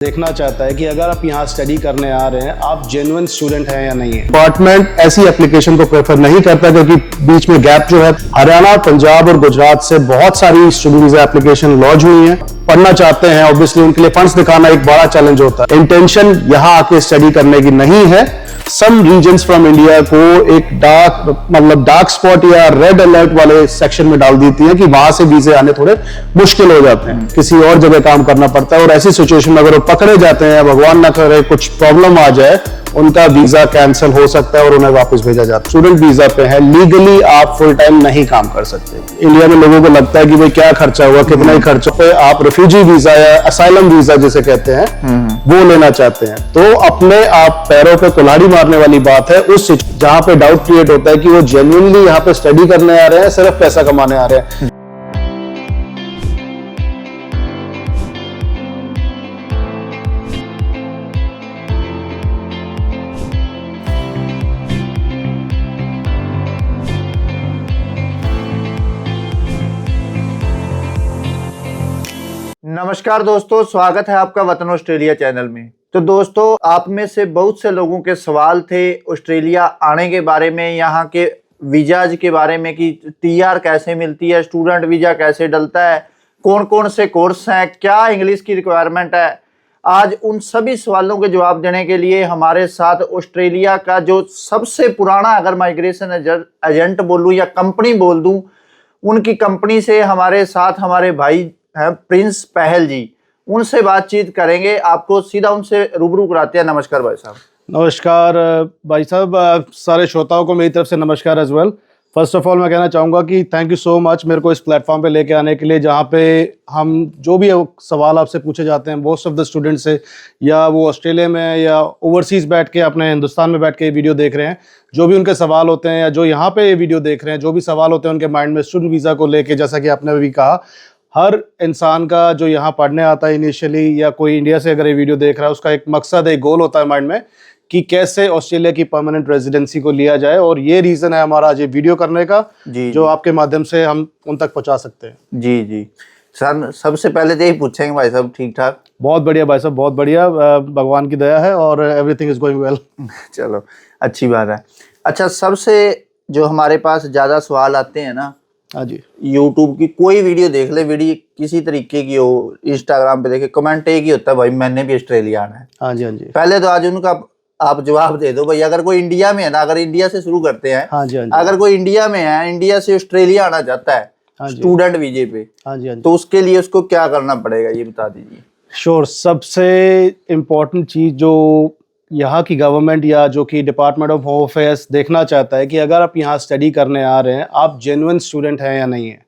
देखना चाहता है कि अगर आप यहाँ स्टडी करने आ रहे हैं आप जेन्युइन स्टूडेंट हैं या नहीं है। डिपार्टमेंट ऐसी एप्लीकेशन को प्रेफर नहीं करता क्योंकि बीच में गैप जो है, हरियाणा, पंजाब और गुजरात से बहुत सारी स्टूडेंट वीजा एप्लीकेशन लॉन्च हुई है। पढ़ना चाहते हैं, ऑब्वियसली उनके लिए फंड्स दिखाना एक बड़ा चैलेंज होता है। इंटेंशन यहाँ आके स्टडी करने की नहीं है। सम रीजन्स फ्रॉम इंडिया को एक डार्क स्पॉट या रेड अलर्ट वाले सेक्शन में डाल देती है कि वहां से वीजे आने थोड़े मुश्किल हो जाते हैं, किसी और जगह काम करना पड़ता है। और ऐसी सिचुएशन में अगर वो पकड़े जाते हैं या भगवान ना करे कुछ प्रॉब्लम आ जाए, उनका वीजा कैंसिल हो सकता है और उन्हें वापस भेजा जाता है। स्टूडेंट वीजा पे है, लीगली आप फुल टाइम नहीं काम कर सकते। इंडिया में लोगों को लगता है कि भाई क्या खर्चा हुआ, कितना ही खर्चा पे आप रिफ्यूजी वीजा या असाइलम वीजा जिसे कहते हैं वो लेना चाहते हैं, तो अपने आप पैरों पे कुल्हाड़ी मारने वाली बात है। उस जहां पे डाउट क्रिएट होता है कि वो जेन्युइनली यहाँ पे स्टडी करने आ रहे हैं, सिर्फ पैसा कमाने आ रहे हैं। नमस्कार दोस्तों, स्वागत है आपका वतन ऑस्ट्रेलिया चैनल में। तो दोस्तों, आप में से बहुत से लोगों के सवाल थे ऑस्ट्रेलिया आने के बारे में, यहाँ के वीजाज के बारे में कि टीआर कैसे मिलती है, स्टूडेंट वीजा कैसे डलता है, कौन कौन से कोर्स हैं, क्या इंग्लिश की रिक्वायरमेंट है। आज उन सभी सवालों के जवाब देने के लिए हमारे साथ ऑस्ट्रेलिया का जो सबसे पुराना, अगर माइग्रेशन एजेंट बोलूँ या कंपनी बोल दूँ, उनकी कंपनी से हमारे साथ हमारे भाई हैं प्रिंस पहल जी। उनसे बातचीत करेंगे, आपको सीधा उनसे रूबरू कराते हैं। नमस्कार भाई साहब। नमस्कार भाई साहब, सारे श्रोताओं को मेरी तरफ से नमस्कार as well. First of all मैं कहना चाहूँगा कि थैंक यू सो मच मेरे को इस प्लेटफॉर्म पे लेके आने के लिए, जहाँ पे हम जो भी सवाल आपसे पूछे जाते हैं मोस्ट ऑफ द स्टूडेंट से, या वो ऑस्ट्रेलिया में या ओवरसीज़ बैठ के अपने हिंदुस्तान में बैठ के ये वीडियो देख रहे हैं, जो भी उनके सवाल होते हैं या जो यहाँ पे ये वीडियो देख रहे हैं, जो भी सवाल होते हैं उनके माइंड में स्टूडेंट वीज़ा को लेके, जैसा कि आपने भी कहा, हर इंसान का जो यहाँ पढ़ने आता है इनिशियली, या कोई इंडिया से अगर ये वीडियो देख रहा है, उसका एक मकसद, एक गोल होता है माइंड में कि कैसे ऑस्ट्रेलिया की परमानेंट रेजिडेंसी को लिया जाए। और ये रीज़न है हमारा आज ये वीडियो करने का, जो आपके माध्यम से हम उन तक पहुँचा सकते हैं। जी जी सर, सबसे पहले तो यही पूछेंगे भाई साहब, ठीक ठाक? बहुत बढ़िया भाई साहब, बहुत बढ़िया, भगवान की दया है और एवरीथिंग इज गोइंग वेल। चलो, अच्छी बात है। अच्छा, सबसे जो हमारे पास ज़्यादा सवाल आते हैं ना, हाँ जी, यूट्यूब की कोई वीडियो देख ले, वीडियो किसी तरीके की हो, इंस्टाग्राम पे देखे, कमेंट एक ही होता है, भाई मैंने भी ऑस्ट्रेलिया आना है। हाँ जी, हाँ जी। पहले तो आज उनका आप जवाब दे दो भाई। अगर कोई इंडिया में है ना, अगर इंडिया से शुरू करते हैं, हाँ जी, हाँ जी। अगर कोई इंडिया में है, इंडिया से ऑस्ट्रेलिया आना चाहता है स्टूडेंट वीजे पे, हाँ जी, हाँ जी, तो उसके लिए उसको क्या करना पड़ेगा, ये बता दीजिए। श्योर। सबसे इम्पोर्टेंट चीज़ जो यहाँ की गवर्नमेंट या जो कि डिपार्टमेंट ऑफ होम अफेयर्स देखना चाहता है कि अगर आप यहाँ स्टडी करने आ रहे हैं आप जेन्युइन स्टूडेंट हैं या नहीं है।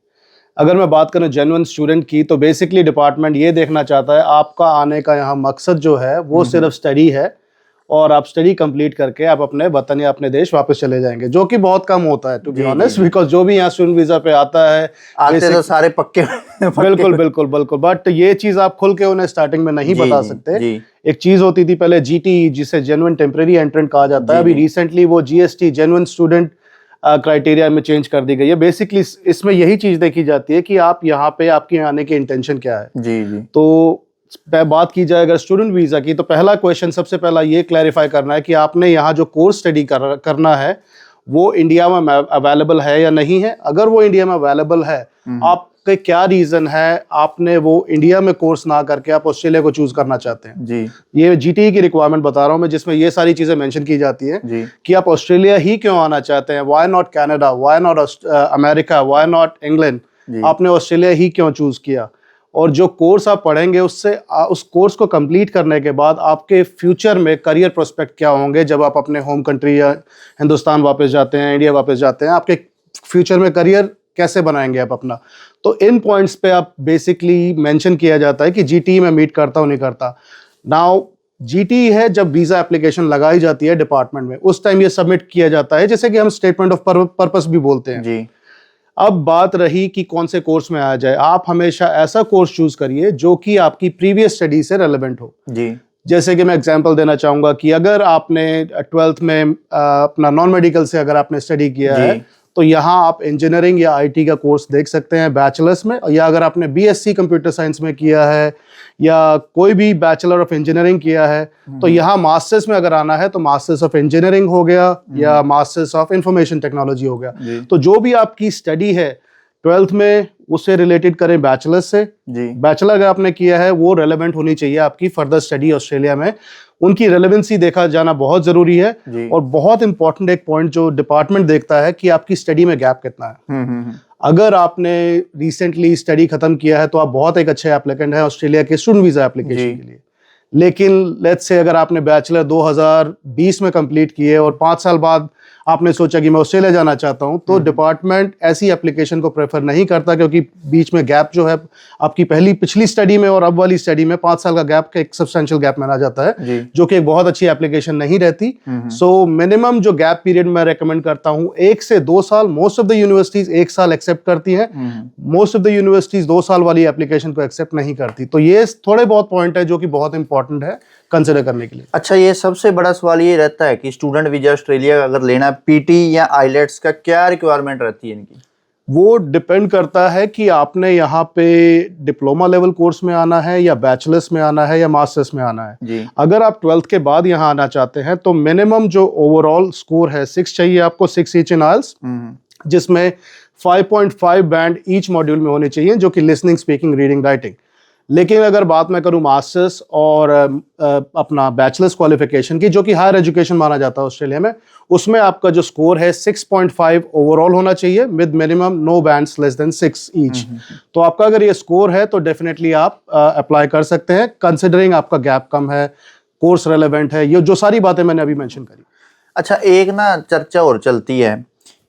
अगर मैं बात करूँ जेन्युइन स्टूडेंट की, तो बेसिकली डिपार्टमेंट ये देखना चाहता है आपका आने का यहाँ मकसद जो है वो सिर्फ स्टडी है, और आप स्टडी कंप्लीट करके आप अपने वतन या अपने देश वापस चले जाएंगे, जो कि बहुत कम होता है टू बी ऑनेस्ट, बिकॉज जो भी यहाँ स्टूडेंट वीजा पे आता है आते तो सारे पक्के बिल्कुल बिल्कुल बिल्कुल। बट ये चीज आप खुल के उन्हें स्टार्टिंग में नहीं बता सकते। एक चीज होती थी पहले जीटी, जिसे जेन्युइन टेम्परेरी एंट्रेंट कहा जाता है, अभी रिसेंटली वो जीएसटी जेन्युइन स्टूडेंट क्राइटेरिया में चेंज कर दी गई है। बेसिकली इसमें यही चीज देखी जाती है कि आप यहाँ पे आपके आने की इंटेंशन क्या है। जी जी। तो बात की जाए अगर स्टूडेंट वीजा की, तो पहला क्वेश्चन सबसे पहला ये क्लैरिफाई करना है कि आपने यहाँ जो कोर्स स्टडी करना है वो इंडिया में अवेलेबल है या नहीं है। अगर वो इंडिया में अवेलेबल है, आपके क्या रीजन है आपने वो इंडिया में कोर्स ना करके आप ऑस्ट्रेलिया को चूज करना चाहते हैं। जी, ये जीटीई की रिक्वायरमेंट बता रहा हूँ मैं, जिसमें ये सारी चीजें मेंशन की जाती है कि आप ऑस्ट्रेलिया ही क्यों आना चाहते हैं। Why not Canada, why not America, why not England, आपने ऑस्ट्रेलिया ही क्यों चूज किया। और जो कोर्स आप पढ़ेंगे उससे उस कोर्स को कंप्लीट करने के बाद आपके फ्यूचर में करियर प्रोस्पेक्ट क्या होंगे। जब आप अपने होम कंट्री या हिंदुस्तान वापस जाते हैं, इंडिया वापस जाते हैं, आपके फ्यूचर में करियर कैसे बनाएंगे आप अपना। तो इन पॉइंट्स पे आप बेसिकली मेंशन किया जाता है कि जीटी में मीट करता हूँ नहीं करता। नाउ जीटी है, जब वीज़ा एप्लीकेशन लगाई जाती है डिपार्टमेंट में, उस टाइम ये सबमिट किया जाता है, जैसे कि हम स्टेटमेंट ऑफ पर्पस भी बोलते हैं जी। अब बात रही कि कौन से कोर्स में आ जाए, आप हमेशा ऐसा कोर्स चूज करिए जो कि आपकी प्रीवियस स्टडी से रेलेवेंट हो जी। जैसे कि मैं एग्जांपल देना चाहूँगा कि अगर आपने 12th में अपना नॉन मेडिकल से अगर आपने स्टडी किया है, तो यहाँ आप इंजीनियरिंग या आईटी का कोर्स देख सकते हैं बैचलर्स में, या अगर आपने बीएससी कंप्यूटर साइंस में किया है या कोई भी बैचलर ऑफ इंजीनियरिंग किया है तो यहाँ मास्टर्स में अगर आना है तो मास्टर्स ऑफ इंजीनियरिंग हो गया या मास्टर्स ऑफ इंफॉर्मेशन टेक्नोलॉजी हो गया। तो जो भी आपकी स्टडी है 12th में उससे रिलेटेड करें बैचलर्स से। बैचलर अगर आपने किया है वो रेलेवेंट होनी चाहिए आपकी फर्दर स्टडी ऑस्ट्रेलिया में, उनकी रेलेवेंसी देखा जाना बहुत जरूरी है। और बहुत इंपॉर्टेंट एक पॉइंट जो डिपार्टमेंट देखता है कि आपकी स्टडी में गैप कितना है। अगर आपने रिसेंटली स्टडी खत्म किया है तो आप बहुत एक अच्छे एप्लीकेंट हैं ऑस्ट्रेलिया के स्टूडेंट वीजा एप्लीकेशन के लिए, लेकिन लेट्स से अगर आपने बैचलर 2020 में कंप्लीट किए और 5 साल बाद आपने सोचा कि मैं ऑस्ट्रेलिया जाना चाहता हूं, तो डिपार्टमेंट ऐसी एप्लीकेशन को प्रेफर नहीं करता, क्योंकि बीच में गैप जो है आपकी पिछली स्टडी में और अब वाली स्टडी में 5 साल का गैप का एक सब्सटेंशियल गैप माना जाता है, जो कि एक बहुत अच्छी एप्लीकेशन नहीं रहती। सो मिनिमम जो गैप पीरियड मैं रेकमेंड करता हूं 1 से 2 साल। मोस्ट ऑफ द यूनिवर्सिटीज 1 साल एक्सेप्ट करती हैं, मोस्ट ऑफ द यूनिवर्सिटीज 2 साल वाली एप्लीकेशन को एक्सेप्ट नहीं करती। तो ये थोड़े बहुत पॉइंट है जो कि बहुत इंपॉर्टेंट है कंसिडर करने के लिए। अच्छा, ये सबसे बड़ा सवाल ये रहता है कि स्टूडेंट वीजा ऑस्ट्रेलिया अगर लेना है, पीटी या आईलेट्स का क्या रिक्वायरमेंट रहती है इनकी? वो डिपेंड करता है कि आपने यहाँ पे डिप्लोमा लेवल कोर्स में आना है या बैचलर्स में आना है या मास्टर्स में आना है। अगर आप 12th के बाद यहाँ आना चाहते हैं तो मिनिमम जो ओवरऑल स्कोर है 6 चाहिए आपको, 6 ईच इन आइल्स, जिसमें 5.5 बैंड ईच मॉड्यूल में होने चाहिए, जो कि लिसनिंग, स्पीकिंग, रीडिंग, राइटिंग। लेकिन अगर बात मैं करूं मास्टर्स और अपना बैचलर्स क्वालिफिकेशन की, जो कि हायर एजुकेशन माना जाता है ऑस्ट्रेलिया में, उसमें आपका जो स्कोर है 6.5 ओवरऑल होना चाहिए with minimum no bands less than 6 each. तो आपका अगर ये स्कोर है तो डेफिनेटली आप अप्लाई कर सकते हैं, कंसिडरिंग आपका गैप कम है, कोर्स रेलेवेंट है, ये जो सारी बातें मैंने अभी मेंशन करी। अच्छा, एक ना चर्चा और चलती है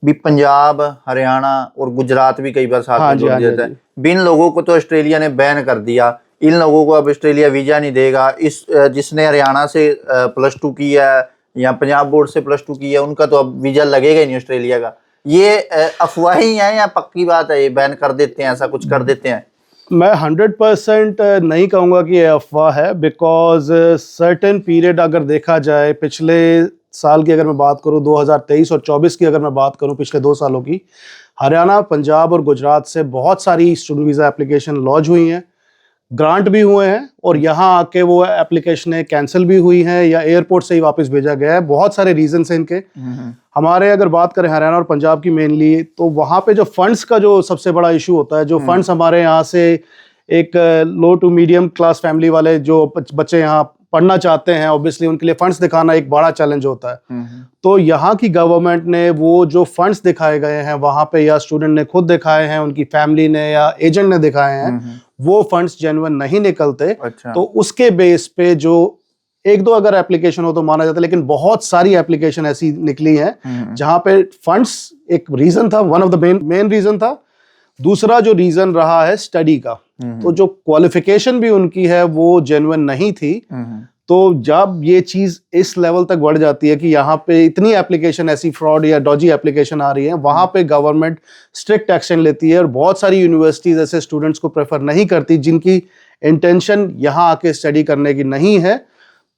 भी, पंजाब, हरियाणा और गुजरात भी कई बार साथ में जोड़ दिया जाता है। बिन लोगों को तो ऑस्ट्रेलिया ने बैन कर दिया, इन लोगों को अब ऑस्ट्रेलिया वीजा नहीं देगा। इस जिसने हरियाणा से +2 किया या पंजाब बोर्ड से +2 किया, उनका तो अब वीजा लगेगा ही नहीं ऑस्ट्रेलिया का। ये अफवाही है या पक्की बात है, ये बैन कर देते हैं, ऐसा कुछ कर देते हैं? मैं 100% नहीं कहूँगा कि ये अफवाह है, बिकॉज सर्टेन पीरियड अगर देखा जाए, पिछले साल की अगर मैं बात करूं 2023 और 24 की अगर मैं बात करूं, पिछले 2 सालों की, हरियाणा, पंजाब और गुजरात से बहुत सारी स्टूडेंट वीज़ा एप्लीकेशन लॉन्च हुई हैं, ग्रांट भी हुए हैं, और यहाँ आके वो एप्लीकेशनें कैंसिल भी हुई हैं या एयरपोर्ट से ही वापस भेजा गया है। बहुत सारे रीजंस हैं इनके। हमारे अगर बात करें हरियाणा और पंजाब की मेनली, तो वहाँ पे जो फंड्स का जो सबसे बड़ा इशू होता है, जो फंड्स हमारे यहाँ से एक लो टू मीडियम क्लास फैमिली वाले जो बच्चे यहाँ पढ़ना चाहते हैं, ऑब्वियसली उनके लिए फंड्स दिखाना एक बड़ा चैलेंज होता है। तो यहाँ की गवर्नमेंट ने वो जो फंड्स दिखाए गए हैं वहाँ पे, या स्टूडेंट ने खुद दिखाए हैं, उनकी फैमिली ने या एजेंट ने दिखाए हैं, वो फंड्स जेन्युइन नहीं निकलते। अच्छा। तो उसके बेस पे जो 1-2 अगर एप्लीकेशन हो तो माना जाता है, लेकिन बहुत सारी एप्लीकेशन ऐसी निकली हैं जहाँ पे फंड्स एक रीजन था, one of the main reason था। दूसरा जो रीजन रहा है स्टडी का, तो जो क्वालिफिकेशन भी उनकी है वो जेन्युइन नहीं थी। तो जब ये चीज इस लेवल तक बढ़ जाती है कि यहाँ पे इतनी एप्लीकेशन ऐसी फ्रॉड या डॉजी एप्लीकेशन आ रही है, वहां पे गवर्नमेंट स्ट्रिक्ट एक्शन लेती है, और बहुत सारी यूनिवर्सिटीज ऐसे स्टूडेंट्स को प्रेफर नहीं करती जिनकी इंटेंशन यहाँ आके स्टडी करने की नहीं है।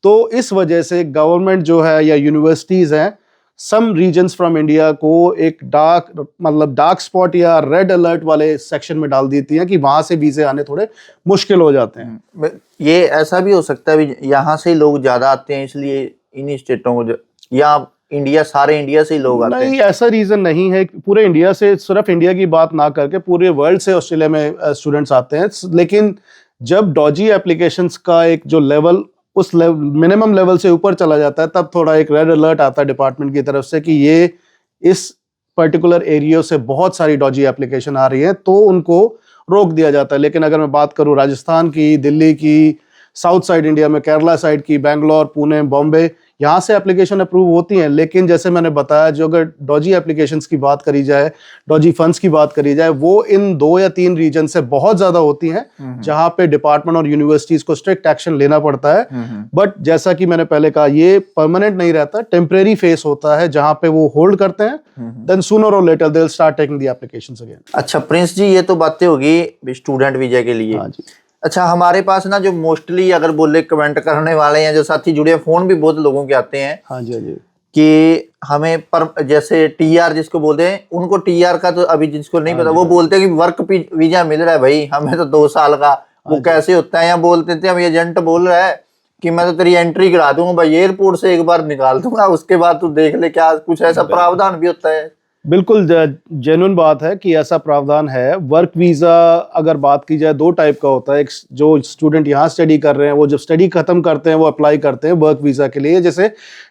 तो इस वजह से गवर्नमेंट जो है या यूनिवर्सिटीज हैं, सम रीजन्स फ्रॉम इंडिया को एक डार्क स्पॉट या रेड अलर्ट वाले सेक्शन में डाल देती हैं कि वहां से वीजे आने थोड़े मुश्किल हो जाते हैं। ये ऐसा भी हो सकता है यहाँ से लोग ज्यादा आते हैं इसलिए इन स्टेटों को, या इंडिया, सारे इंडिया से ही लोग आते हैं? नहीं, ऐसा रीजन नहीं है। पूरे इंडिया से, सिर्फ इंडिया की बात ना करके पूरे वर्ल्ड से ऑस्ट्रेलिया में स्टूडेंट्स आते हैं। लेकिन जब डॉजी एप्लीकेशंस का एक जो लेवल उस मिनिमम लेवल से ऊपर चला जाता है, तब थोड़ा एक रेड अलर्ट आता है डिपार्टमेंट की तरफ से कि ये इस पर्टिकुलर एरिया से बहुत सारी डॉजी एप्लीकेशन आ रही है, तो उनको रोक दिया जाता है। लेकिन अगर मैं बात करूं राजस्थान की, दिल्ली की, साउथ साइड इंडिया में केरला साइड की, बेंगलोर, पुणे, बॉम्बे, यहाँ से एप्लीकेशन अप्रूव होती हैं। लेकिन जैसे मैंने बताया, जो अगर डॉजी एप्लीकेशंस की बात करी जाए, डॉजी फंड्स की बात करी जाए, वो इन 2 या 3 रीजन से बहुत ज्यादा होती हैं, जहाँ पे डिपार्टमेंट और यूनिवर्सिटीज को स्ट्रिक्ट एक्शन लेना पड़ता है। बट जैसा कि मैंने पहले कहा, ये परमानेंट नहीं रहता, टेम्परेरी फेस होता है जहाँ पे वो होल्ड करते हैं, देन सूनर और later they will start taking the applications again. अच्छा प्रिंस जी, ये तो बातें होगी स्टूडेंट वीजा के लिए। हाँ जी। अच्छा, हमारे पास ना जो मोस्टली अगर बोले कमेंट करने वाले हैं, जो साथी जुड़े, फोन भी बहुत लोगों के आते हैं। हाँ जी, हाँ जी। कि हमें पर जैसे टीआर जिसको बोलते हैं, उनको टीआर का तो अभी जिसको नहीं पता वो बोलते हैं कि वर्क वीजा मिल रहा है भाई हमें तो 2 साल का। वो कैसे होता है, यहाँ बोलते थे हम एजेंट बोल रहा है कि मैं तो तेरी एंट्री करा दूंगा भाई, एयरपोर्ट से एक बार निकाल दूंगा, उसके बाद तू देख ले क्या कुछ ऐसा प्रावधान भी होता है। बिल्कुल जेन्युइन बात है कि ऐसा प्रावधान है। वर्क वीजा अगर बात की जाए 2 टाइप का होता है। एक जो स्टूडेंट यहाँ स्टडी कर रहे हैं वो जब स्टडी खत्म करते हैं वो अप्लाई करते हैं वर्क वीजा के लिए, जैसे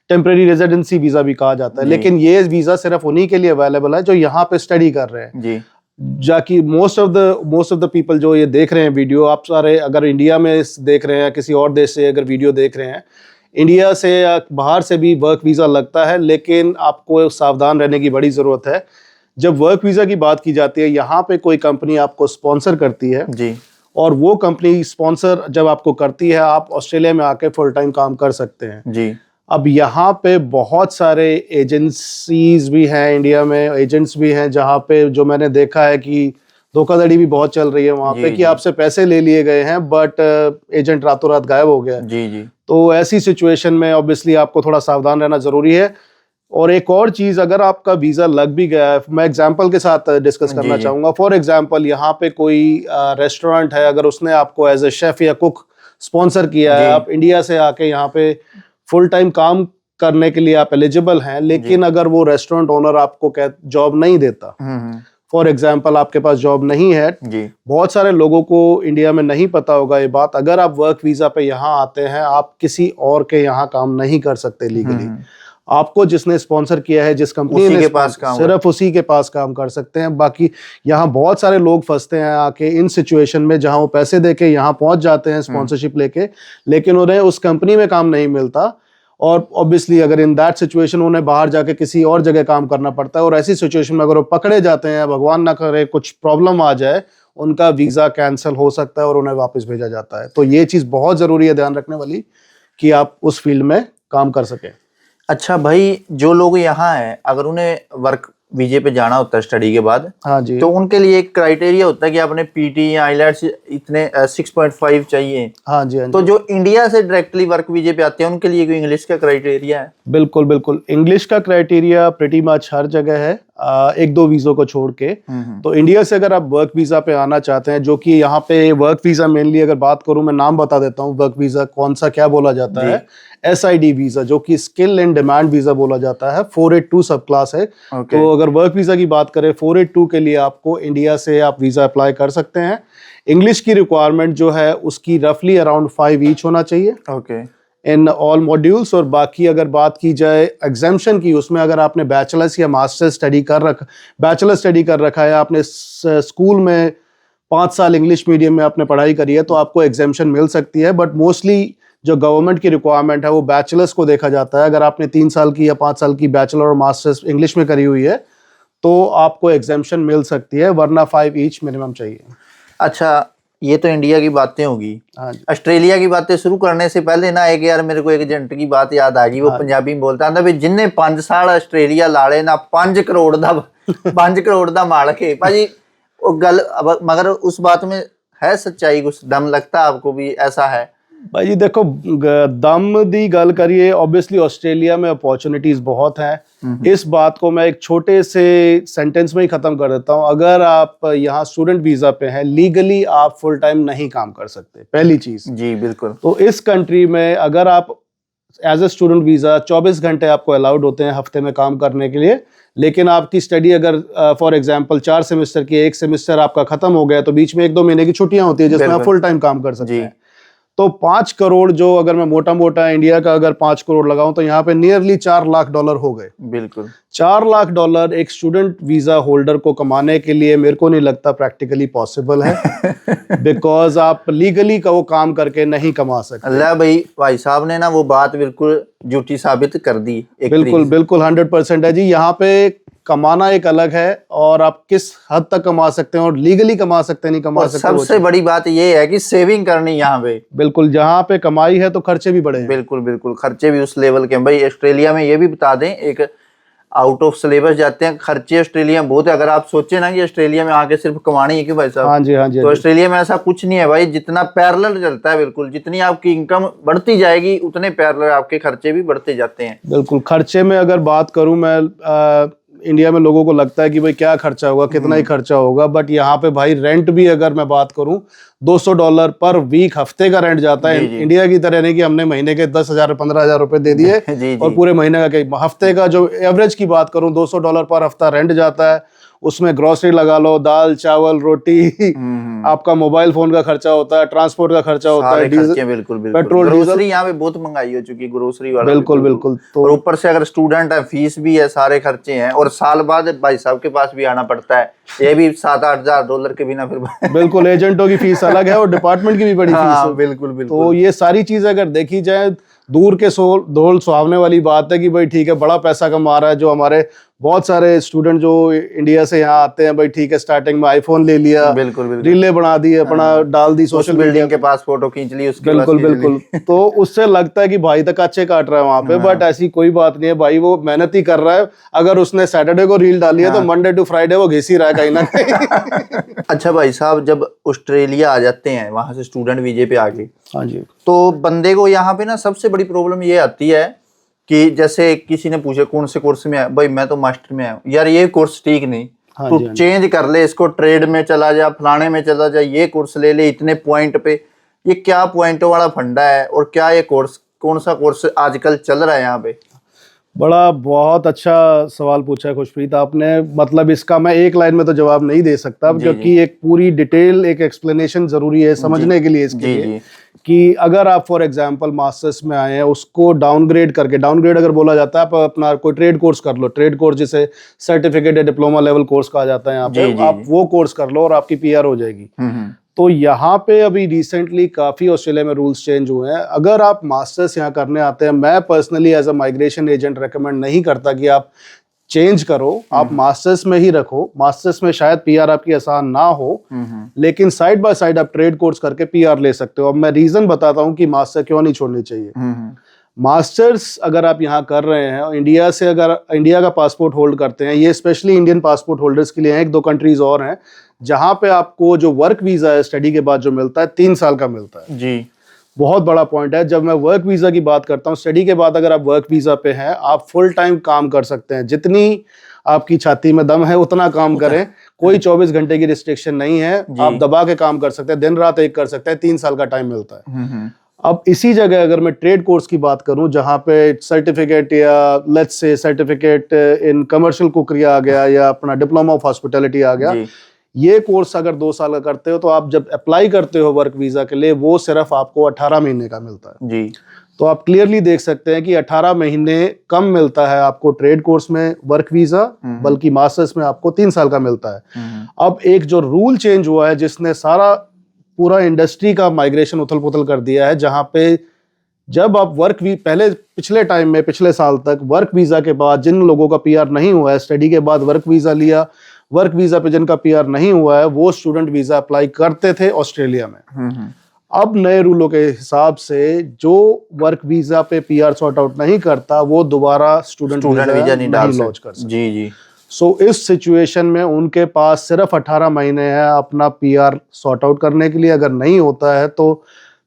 टेम्परेरी रेजिडेंसी वीजा भी कहा जाता है। लेकिन ये वीजा सिर्फ उन्हीं के लिए अवेलेबल है जो यहाँ पे स्टडी कर रहे हैं जी। जाकि मोस्ट ऑफ द पीपल जो ये देख रहे हैं वीडियो, आप सारे अगर इंडिया में देख रहे हैं, किसी और देश से अगर वीडियो देख रहे हैं, इंडिया से या बाहर से भी वर्क वीज़ा लगता है। लेकिन आपको सावधान रहने की बड़ी ज़रूरत है। जब वर्क वीज़ा की बात की जाती है, यहाँ पे कोई कंपनी आपको स्पॉन्सर करती है जी, और वो कंपनी स्पॉन्सर जब आपको करती है, आप ऑस्ट्रेलिया में आके फुल टाइम काम कर सकते हैं जी। अब यहाँ पे बहुत सारे एजेंसीज भी हैं, इंडिया में एजेंट्स भी हैं, जहाँ पे जो मैंने देखा है कि धोखाधड़ी भी बहुत चल रही है वहाँ पे कि आपसे पैसे ले लिए गए हैं बट एजेंट रातों रात गायब हो गया। जी जी। तो ऐसी सिचुएशन में ऑब्वियसली आपको थोड़ा सावधान रहना जरूरी है। और एक और चीज, अगर आपका वीजा लग भी गया है, मैं एग्जांपल के साथ डिस्कस करना चाहूंगा। फॉर एग्जांपल, यहाँ पे कोई रेस्टोरेंट है, अगर उसने आपको एज ए शेफ या कुक स्पॉन्सर किया है, आप इंडिया से आके यहाँ पे फुल टाइम काम करने के लिए आप एलिजिबल हैं, लेकिन अगर वो रेस्टोरेंट ओनर आपको जॉब नहीं देता, फॉर एग्जाम्पल आपके पास जॉब नहीं है जी। बहुत सारे लोगों को इंडिया में नहीं पता होगा ये बात, अगर आप वर्क वीजा पे यहाँ आते हैं, आप किसी और के यहाँ काम नहीं कर सकते लीगली। आपको जिसने स्पॉन्सर किया है, जिस कंपनी ने सिर्फ उसी के पास काम कर सकते हैं। बाकी यहाँ बहुत सारे लोग फंसते हैं आके इन सिचुएशन में, जहाँ वो पैसे देके यहाँ पहुंच जाते हैं स्पॉन्सरशिप लेके, लेकिन उन्हें उस कंपनी में काम नहीं मिलता। और ऑब्वियसली अगर इन दैट सिचुएशन उन्हें बाहर जाके किसी और जगह काम करना पड़ता है, और ऐसी सिचुएशन में अगर वो पकड़े जाते हैं, भगवान ना करे कुछ प्रॉब्लम आ जाए, उनका वीजा कैंसिल हो सकता है और उन्हें वापस भेजा जाता है। तो ये चीज़ बहुत ज़रूरी है ध्यान रखने वाली कि आप उस फील्ड में काम कर सकें। अच्छा भाई, जो लोग यहाँ हैं अगर उन्हें वर्क वीजे पे जाना होता है स्टडी के बाद, हाँ जी, तो उनके लिए एक क्राइटेरिया होता है कि आपने पीटी या आईलेट्स इतने 6.5 चाहिए। हाँ जी, हाँ जी। तो जो इंडिया से डायरेक्टली वर्क वीजे पे आते हैं उनके लिए कोई इंग्लिश का क्राइटेरिया है? बिल्कुल बिल्कुल, इंग्लिश का क्राइटेरिया प्रीटी मच हर जगह है, 1-2 वीज़ों को छोड़ के। तो इंडिया से अगर आप वर्क वीज़ा पे आना चाहते हैं, जो कि यहाँ पे वर्क वीज़ा मेनली अगर बात करूँ, मैं नाम बता देता हूँ वर्क वीज़ा कौन सा क्या बोला जाता है। SID वीज़ा, जो कि स्किल एंड डिमांड वीज़ा बोला जाता है, 482 सब क्लास है। तो अगर वर्क वीज़ा की बात करें, 482 के लिए आपको इंडिया से आप वीज़ा अप्लाई कर सकते हैं। इंग्लिश की रिक्वायरमेंट जो है उसकी रफली अराउंड 5 ईच होना चाहिए इन ऑल मॉड्यूल्स। और बाकी अगर बात की जाए एग्जाम्शन की, उसमें अगर आपने बैचलर्स या मास्टर स्टडी कर रखा है, आपने स्कूल में 5 साल इंग्लिश मीडियम में आपने पढ़ाई करी है, तो आपको एग्जाम्शन मिल सकती है। बट मोस्टली जो गवर्नमेंट की रिक्वायरमेंट है वो बैचलर्स को देखा जाता है। अगर आपने 3 साल की या 5 साल की बैचलर और मास्टर्स इंग्लिश में करी हुई है तो आपको एग्जाम्शन मिल सकती है, वरना 5 ईच मिनिमम चाहिए। अच्छा, ये तो इंडिया की बातें होगी। हाँ, ऑस्ट्रेलिया की बातें शुरू करने से पहले ना एक यार मेरे को एक एजेंट की बात याद आ गई। वो पंजाबी में बोलता था, जिन्हें 5 साल ऑस्ट्रेलिया लाले ना 5 करोड़ दा 5 करोड़ दा माल के भाजी वो गल। मगर उस बात में है सच्चाई, कुछ दम लगता है आपको भी ऐसा है? भाई जी देखो, दम दी गल करिए, ऑब्वियसली ऑस्ट्रेलिया में अपॉर्चुनिटीज बहुत हैं। इस बात को मैं एक छोटे से सेंटेंस में ही खत्म कर देता हूं। अगर आप यहाँ स्टूडेंट वीजा पे हैं, लीगली आप फुल टाइम नहीं काम कर सकते, पहली चीज। जी बिल्कुल। तो इस कंट्री में अगर आप एज ए स्टूडेंट वीजा 24 घंटे आपको अलाउड होते हैं हफ्ते में काम करने के लिए, लेकिन आपकी स्टडी अगर फॉर एग्जांपल 4 सेमेस्टर की, 1 सेमेस्टर आपका खत्म हो गया, तो बीच में 1-2 महीने की छुट्टियां होती है जिसमें आप फुल टाइम काम कर सकते हैं। तो 5 करोड़ जो, अगर मैं मोटा मोटा इंडिया का अगर 5 करोड़ लगाऊं, तो यहाँ पे नियरली $4 लाख हो गए। बिल्कुल, $4 लाख एक स्टूडेंट वीजा होल्डर को कमाने के लिए मेरे को नहीं लगता प्रैक्टिकली पॉसिबल है, बिकॉज आप लीगली का वो काम करके नहीं कमा सकते। अल्लाह भाई साहब ने ना वो बात बिल्कुल झूठी साबित कर दी। बिल्कुल बिल्कुल 100% है जी। यहाँ पे कमाना एक अलग है और आप किस हद तक कमा सकते हैं और लीगली कमा सकते हैं नहीं कमा सकते। सबसे बड़ी बात ये है कि सेविंग करनी यहाँ पे। बिल्कुल, जहाँ पे कमाई है तो खर्चे भी बड़े हैं। बिल्कुल बिल्कुल, खर्चे भी उस लेवल के। भाई ऑस्ट्रेलिया में ये भी बता दें, एक आउट ऑफ सिलेबस जाते हैं। खर्चे ऑस्ट्रेलिया में बहुत है। अगर आप सोचे ना कि ऑस्ट्रेलिया में आके सिर्फ कमानी है क्यों भाई साहब, हाँ जी, हाँ जी, तो ऑस्ट्रेलिया में ऐसा कुछ नहीं है भाई। जितना पैरेलल चलता है, बिल्कुल जितनी आपकी इनकम बढ़ती जाएगी उतने पैरेलल आपके खर्चे भी बढ़ते जाते हैं। बिल्कुल। खर्चे में अगर बात करूं मैं, इंडिया में लोगों को लगता है कि भाई क्या खर्चा होगा, कितना ही खर्चा होगा, बट यहाँ पे भाई रेंट भी अगर मैं बात करूं $200 पर वीक हफ्ते का रेंट जाता है। इंडिया की तरह नहीं कि हमने महीने के 10,000 15,000 रुपए दे दिए और पूरे महीने का, हफ्ते का जो एवरेज की बात करूं $200 पर हफ्ता रेंट जाता है। उसमें ग्रोसरी लगा लो, दाल चावल रोटी, आपका मोबाइल फोन का खर्चा होता है, ट्रांसपोर्ट का खर्चा होता है, डीजल, बिल्कुल बिल्कुल, पेट्रोल, ग्रोसरी यहाँ पे बहुत महंगाई हो चुकी है, ग्रोसरी वाला बिल्कुल बिल्कुल। तो ऊपर से अगर स्टूडेंट है, फीस भी है, सारे खर्चे हैं, और साल बाद भाई साहब के पास भी आना पड़ता है, ये भी $7-8,000 के बिना फिर बिल्कुल। एजेंटों की फीस अलग है और डिपार्टमेंट की भी बड़ी फीस है। बिल्कुल बिल्कुल। तो ये सारी चीजें अगर देखी जाए, दूर के ढोल सुहावने वाली बात है कि भाई ठीक है बड़ा पैसा कमा रहा है। जो हमारे बहुत सारे स्टूडेंट जो इंडिया से यहाँ आते हैं, भाई ठीक है स्टार्टिंग में आईफोन ले लिया, बिल्कुल बिल्कुल, रीलें बना दी, अपना डाल दी सोशल मीडिया के पास, फोटो खींच ली उसके, बिल्कुल बिल्कुल। तो उससे लगता है कि भाई तक अच्छे काट रहा है वहां पे, बट ऐसी कोई बात नहीं है भाई, वो मेहनत ही कर रहा है। अगर उसने सैटरडे को रील डाली है तो मंडे टू फ्राइडे वो घिस ही रहा है कहीं ना कहीं। अच्छा भाई साहब, जब ऑस्ट्रेलिया आ जाते हैं वहां से स्टूडेंट वीजे पे आके, हाँ जी, तो बंदे को यहाँ पे ना सबसे बड़ी प्रॉब्लम ये आती है कि जैसे किसी ने पूछा कौन से कोर्स में है, भाई मैं तो मास्टर में आया हूँ, यार ये कोर्स ठीक नहीं, तो चेंज कर ले इसको, ट्रेड में चला जा, फलाने में चला जा, ये कोर्स ले ले इतने पॉइंट पे। ये क्या पॉइंटों वाला फंडा है, और क्या ये कोर्स, कौन सा कोर्स आजकल चल रहा है यहाँ पे? बड़ा बहुत अच्छा सवाल पूछा है खुशप्रीत आपने। मतलब इसका मैं एक लाइन में तो जवाब नहीं दे सकता, क्योंकि एक पूरी डिटेल, एक एक्सप्लेनेशन जरूरी है समझने के लिए, इसके लिए कि अगर आप फॉर एग्जांपल मास्टर्स में आए हैं, उसको डाउनग्रेड करके, डाउनग्रेड अगर बोला जाता है, आप अपना कोई ट्रेड कोर्स कर लो, ट्रेड कोर्स जिसे सर्टिफिकेट या डिप्लोमा लेवल कोर्स कहा जाता है यहाँ पे, आप वो कोर्स कर लो और आपकी पीआर हो जाएगी। तो यहाँ पे अभी रिसेंटली काफी ऑस्ट्रेलिया में रूल्स चेंज हुए हैं। अगर आप मास्टर्स यहाँ करने आते हैं, मैं personally as a migration agent recommend नहीं करता कि आप चेंज करो, आप मास्टर्स में ही रखो। मास्टर्स में शायद पीआर आपकी आसान ना हो, लेकिन साइड बाय साइड आप ट्रेड कोर्स करके पीआर ले सकते हो। अब मैं रीजन बताता हूँ कि मास्टर क्यों नहीं छोड़नी चाहिए। मास्टर्स अगर आप यहाँ कर रहे हैं, इंडिया से अगर इंडिया का पासपोर्ट होल्ड करते हैं, ये स्पेशली इंडियन पासपोर्ट होल्डर्स के लिए हैं, 1-2 कंट्रीज और हैं जहां पे आपको जो वर्क वीजा है स्टडी के बाद जो मिलता है 3 साल का मिलता है जी। बहुत बड़ा पॉइंट है। जब मैं वर्क वीजा की बात करता हूँ, स्टडी के बाद अगर आप वर्क वीजा पे हैं, आप फुल टाइम काम कर सकते हैं, जितनी आपकी छाती में दम है उतना काम करें, कोई 24 घंटे की रिस्ट्रिक्शन नहीं है, आप दबा के काम कर सकते हैं, दिन रात एक कर सकते हैं, 3 साल का टाइम मिलता है। अब इसी जगह अगर मैं ट्रेड कोर्स की बात करूं, जहां पे सर्टिफिकेट या let's say certificate in commercial कुकरी आ गया, या अपना डिप्लोमा ऑफ हॉस्पिटैलिटी आ गया, ये कोर्स अगर 2 साल का करते हो, तो आप जब अप्लाई करते हो वर्क वीजा के लिए, वो सिर्फ आपको 18 महीने का मिलता है जी। तो आप क्लियरली देख सकते हैं कि 18 महीने कम मिलता है आपको ट्रेड कोर्स में वर्क वीजा, बल्कि मास्टर्स में आपको 3 साल का मिलता है। अब एक जो रूल चेंज हुआ है, जिसने सारा पूरा इंडस्ट्री का माइग्रेशन उथल पुथल कर दिया है, जहां पे जब आप पहले पिछले टाइम में, पिछले साल तक वर्क वीजा के बाद जिन लोगों का पीआर नहीं हुआ है, स्टडी के बाद वर्क वीजा लिया, वर्क वीजा पे जिनका पीआर नहीं हुआ है, वो स्टूडेंट वीजा अप्लाई करते थे ऑस्ट्रेलिया में। अब नए रूलों के हिसाब से जो वर्क वीजा पे पीआर सॉर्ट आउट नहीं करता, वो दोबारा स्टूडेंट वीजा नहीं लॉन्च कर सकता जी जी। सो इस सिचुएशन में उनके पास सिर्फ 18 महीने हैं अपना पीआर सॉर्ट आउट करने के लिए। अगर नहीं होता है तो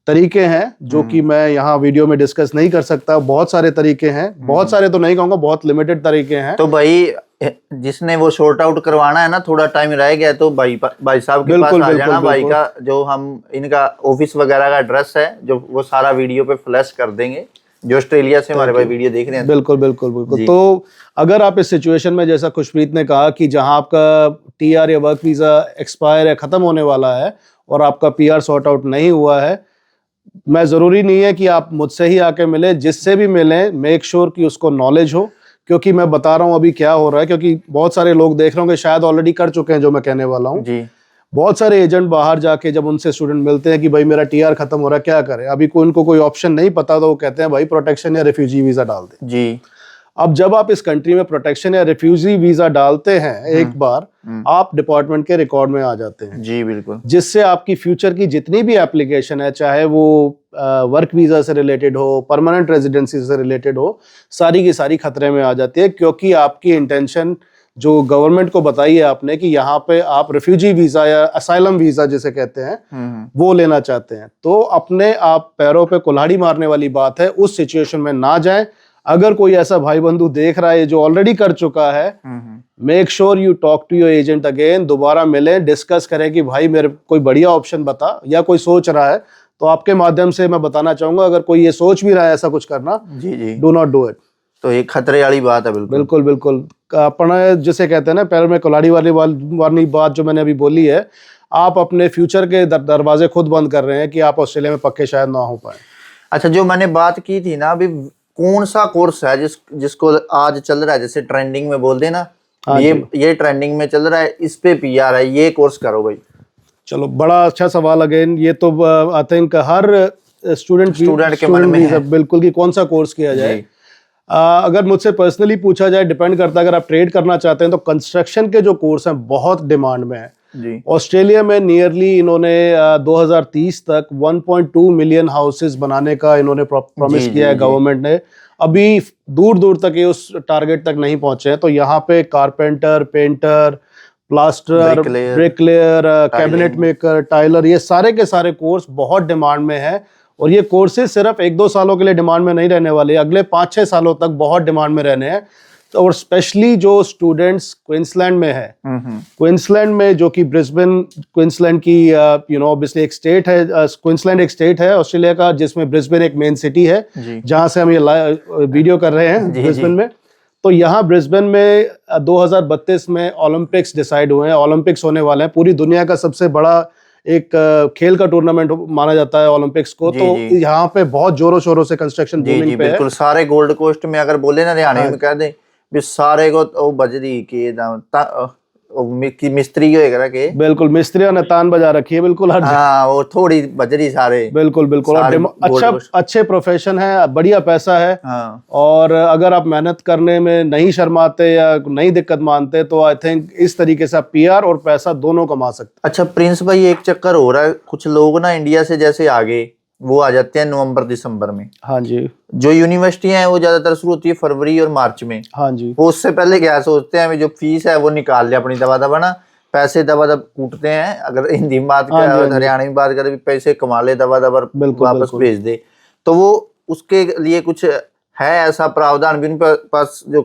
तरीके हैं जो कि मैं यहाँ वीडियो में डिस्कस नहीं कर सकता, बहुत सारे तरीके हैं, बहुत सारे तो नहीं कहूँगा, बहुत लिमिटेड तरीके हैं। तो भाई जिसने वो शॉर्ट आउट करवाना है ना, थोड़ा टाइम रह गया, तो भाई साहब के पास आ जाना। भाई का जो हम इनका ऑफिस वगैरह का एड्रेस है, जो वो सारा वीडियो पे फ्लैश कर देंगे, जो ऑस्ट्रेलिया से हमारे भाई वीडियो देख रहे हैं। बिल्कुल बिल्कुल बिल्कुल। तो अगर आप इस सिचुएशन में, जैसा खुशप्रीत ने कहा कि जहां आपका टीआर या वर्क वीजा एक्सपायर या खत्म होने वाला है और आपका पीआर सॉर्ट आउट नहीं हुआ है, मैं जरूरी नहीं है कि आप मुझसे ही आके मिले, जिससे भी मिले मेक श्योर कि उसको नॉलेज हो, क्योंकि मैं बता रहा हूं अभी क्या हो रहा है, क्योंकि बहुत सारे लोग देख रहे होंगे, शायद ऑलरेडी कर चुके हैं जो मैं कहने वाला हूं जी। बहुत सारे एजेंट बाहर जाके जब उनसे स्टूडेंट मिलते हैं कि भाई मेरा टीआर खत्म हो रहा है, क्या करें, अभी उनको कोई ऑप्शन नहीं पता, तो वो कहते हैं भाई प्रोटेक्शन या रिफ्यूजी वीजा डाल दे जी। अब जब आप इस कंट्री में प्रोटेक्शन या रिफ्यूजी वीजा डालते हैं एक बार, आप डिपार्टमेंट के रिकॉर्ड में आ जाते हैं। जी बिल्कुल। जिससे आपकी फ्यूचर की जितनी भी एप्लीकेशन है, चाहे वो वर्क वीजा से रिलेटेड हो, परमानेंट रेजिडेंसी से रिलेटेड हो, सारी की सारी खतरे में आ जाती है, क्योंकि आपकी इंटेंशन जो गवर्नमेंट को बताई है आपने कि यहाँ पे आप रिफ्यूजी वीजा या असाइलम वीजा जिसे कहते हैं वो लेना चाहते हैं, तो अपने आप पैरों पे कुल्हाड़ी मारने वाली बात है, उस सिचुएशन में ना जाएं। अगर कोई ऐसा भाई बंधु देख रहा है जो ऑलरेडी कर चुका है, make sure you talk to your agent again, दोबारा मिलें, डिस्कस करें कि भाई मेरे कोई बढ़िया ऑप्शन बता, या कोई सोच रहा है तो आपके माध्यम से मैं बताना चाहूंगा, अगर कोई ये सोच भी रहा है ऐसा कुछ करना, जी डू नॉट डू इट। तो ये खतरे वाली बात है। बिल्कुल बिल्कुल बिल्कुल। अपना जिसे कहते हैं ना पैर में कुल्हाड़ी वाली बात जो मैंने अभी बोली है, आप अपने फ्यूचर के दरवाजे खुद बंद कर रहे हैं कि आप ऑस्ट्रेलिया में पक्के शायद ना हो पाए। अच्छा, जो मैंने बात की थी ना अभी, कौन सा कोर्स है जिसको आज चल रहा है, जैसे ट्रेंडिंग में बोल देना, ये ट्रेंडिंग में चल रहा है, इस पे पीआर है, ये कोर्स करो भाई? चलो, बड़ा अच्छा सवाल अगेन। ये तो आई थिंक हर स्टूडेंट के मन में है बिल्कुल कि कौन सा कोर्स किया जाए। अगर मुझसे पर्सनली पूछा जाए, डिपेंड करता है। अगर आप ट्रेड करना चाहते हैं तो कंस्ट्रक्शन के जो कोर्स हैं बहुत डिमांड में है। ऑस्ट्रेलिया में नियरली इन्होंने 2030 तक 1.2 मिलियन हाउसेस बनाने का इन्होंने प्रॉमिस किया है गवर्नमेंट ने। अभी दूर दूर तक ये उस टारगेट तक नहीं पहुंचे हैं। तो यहाँ पे carpenter, painter, plaster, bricklayer, cabinet maker, tiler, ये सारे के सारे कोर्स बहुत डिमांड में है। और ये कोर्सेज सिर्फ 1-2 सालों के लिए डिमांड में नहीं रहने वाले, अगले 5-6 सालों तक बहुत डिमांड में रहने हैं। तो और स्पेशली जो स्टूडेंट्स क्वींसलैंड में है, क्वींसलैंड में, जो कि ब्रिस्बेन, क्वींसलैंड की ऑब्वियसली एक स्टेट है, क्वींसलैंड एक स्टेट है ऑस्ट्रेलिया का, जिसमें ब्रिस्बेन एक मेन सिटी है जहां से हम ये वीडियो कर रहे हैं ब्रिस्बेन में। तो यहाँ ब्रिस्बेन में 2032 में ओलंपिक्स डिसाइड हुए हैं, ओलंपिक्स होने वाले हैं। पूरी दुनिया का सबसे बड़ा एक खेल का टूर्नामेंट माना जाता है ओलंपिक्स को। तो यहाँ पे बहुत जोरों शोरों से कंस्ट्रक्शन बूमिंग पे है। सारे गोल्ड कोस्ट में अगर बोले ना हरियाणा में कह दे भी सारे को बजरी के की मिस्त्री होएगा के, बिल्कुल मिस्त्रियों ने तान बजा रखी है बिल्कुल। हाँ, वो थोड़ी बजरी सारे, बिल्कुल बिल्कुल। और अच्छे प्रोफेशन है, बढ़िया पैसा है। हाँ। और अगर आप मेहनत करने में नहीं शर्माते या नहीं दिक्कत मानते तो आई थिंक इस तरीके से आप पीआर और पैसा दोनों कमा सकते। अच्छा प्रिंस भाई, एक चक्कर हो रहा है, कुछ लोग ना इंडिया से जैसे आगे वो आ जाते हैं नवंबर दिसंबर में। हाँ जी। जो यूनिवर्सिटी है वो ज्यादातर शुरू होती है फरवरी और मार्च में। हाँ जी। वो उससे पहले क्या सोचते हैं, जो फीस है वो निकाल ले अपनी, दबा दबा ना पैसे दबा दब कूटते हैं। अगर हिंदी में बात करें, हरियाणा में बात करें, पैसे कमा ले, दबा दबा वापस भेज दे। तो वो उसके लिए कुछ है ऐसा प्रावधान भी उनके पास जो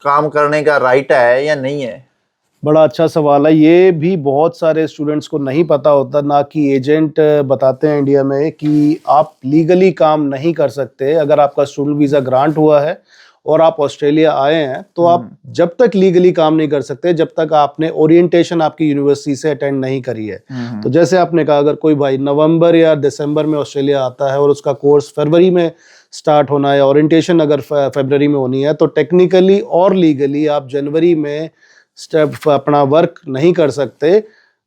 काम करने का राइट है या नहीं है? बड़ा अच्छा सवाल है। ये भी बहुत सारे स्टूडेंट्स को नहीं पता होता, ना कि एजेंट बताते हैं इंडिया में कि आप लीगली काम नहीं कर सकते। अगर आपका स्टूडेंट वीज़ा ग्रांट हुआ है और आप ऑस्ट्रेलिया आए हैं तो आप जब तक लीगली काम नहीं कर सकते जब तक आपने ओरिएंटेशन आपकी यूनिवर्सिटी से अटेंड नहीं करी है। तो जैसे आपने कहा, अगर कोई भाई नवंबर या दिसंबर में ऑस्ट्रेलिया आता है और उसका कोर्स फरवरी में स्टार्ट होना है, ओरिएंटेशन अगर फरवरी में होनी है, तो टेक्निकली और लीगली आप जनवरी में अपना वर्क नहीं कर सकते,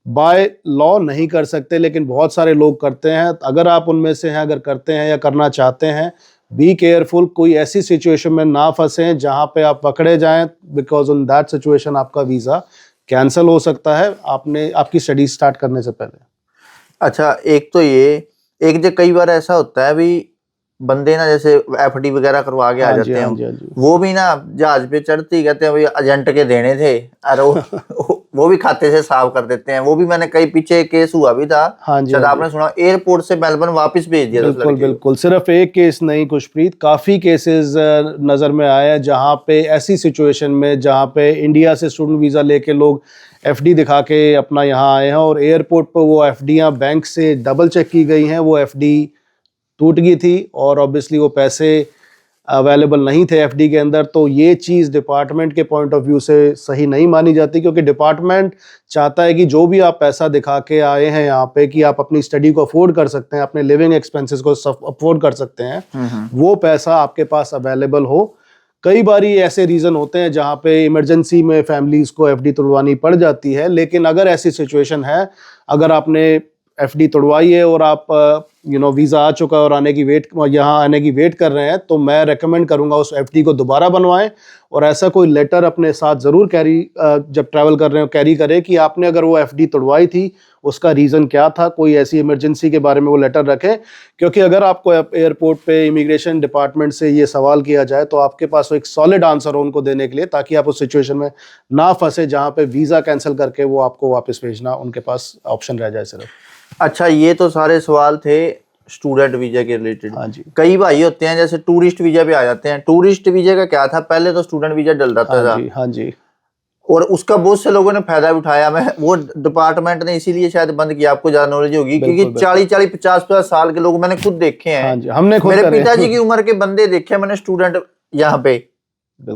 बाय लॉ नहीं कर सकते। लेकिन बहुत सारे लोग करते हैं। अगर आप उनमें से हैं, अगर करते हैं या करना चाहते हैं, बी केयरफुल, कोई ऐसी सिचुएशन में ना फंसे जहां पे आप पकड़े जाएं, बिकॉज इन दैट सिचुएशन आपका वीज़ा कैंसिल हो सकता है आपकी स्टडी स्टार्ट करने से पहले। अच्छा, एक तो ये, एक जो कई बार ऐसा होता है भी बंदे ना जैसे एफडी वगैरह करवा के आ जाते हैं, वो भी ना जहाज पे चढ़ते ही कहते हैं भाई एजेंट के देने थे, अरे वो भी खाते से साफ कर देते हैं। वो भी मैंने कई पीछे केस हुआ भी था। हाँ जी, आपने सुना, एयरपोर्ट से मेलबर्न वापस भेज दिया। बिल्कुल बिल्कुल। सिर्फ एक केस नहीं खुशप्रीत, काफी केसेस नजर में आए हैं जहाँ पे ऐसी सिचुएशन में जहाँ पे इंडिया से स्टूडेंट वीजा लेके लोग एफडी दिखा के अपना यहाँ आए हैं और एयरपोर्ट पर वो एफडीयां बैंक से डबल चेक की गई हैं, वो एफडी टूट गई थी और ऑब्वियसली वो पैसे अवेलेबल नहीं थे एफडी के अंदर। तो ये चीज़ डिपार्टमेंट के पॉइंट ऑफ व्यू से सही नहीं मानी जाती, क्योंकि डिपार्टमेंट चाहता है कि जो भी आप पैसा दिखा के आए हैं यहाँ पे कि आप अपनी स्टडी को अफोर्ड कर सकते हैं, अपने लिविंग एक्सपेंसेस को अफोर्ड कर सकते हैं, वो पैसा आपके पास अवेलेबल हो। कई बारी ऐसे रीज़न होते हैं जहाँ पे इमरजेंसी में फैमिलीज़ को एफडी तोड़वानी पड़ जाती है। लेकिन अगर ऐसी सिचुएशन है, अगर आपने एफडी तोड़वाई है और आप वीज़ा आ चुका है और यहाँ आने की वेट कर रहे हैं, तो मैं रेकमेंड करूंगा उस एफडी को दोबारा बनवाएं। और ऐसा कोई लेटर अपने साथ ज़रूर जब ट्रैवल कर रहे हो कैरी करें कि आपने अगर वो एफडी तोड़वाई थी उसका रीज़न क्या था, कोई ऐसी इमरजेंसी के बारे में वो लेटर रखें। क्योंकि अगर आपको एयरपोर्ट पे इमिग्रेशन डिपार्टमेंट से ये सवाल किया जाए तो आपके पास एक सॉलिड आंसर हो उनको देने के लिए, ताकि आप उस सिचुएशन में ना फंसे जहाँ पे वीज़ा कैंसिल करके वो आपको वापस भेजना उनके पास ऑप्शन रह जाए सिर्फ। अच्छा, ये तो सारे सवाल थे स्टूडेंट वीजा के रिलेटेड। हाँ जी। कई भाई होते हैं जैसे टूरिस्ट वीजा पे आ जाते हैं। टूरिस्ट वीजा का क्या था, पहले तो स्टूडेंट वीजा डल जाता था। हाँ जी। और उसका बहुत से लोगों ने फायदा उठाया। मैं वो डिपार्टमेंट ने इसीलिए शायद बंद किया, आपको ज्यादा नॉलेज होगी, क्योंकि 40-40, 50-50 साल के लोग मैंने खुद देखे हैं। हाँ जी, हमने खुद मेरे पिताजी की उम्र के बंदे देखे मैंने, स्टूडेंट यहाँ पे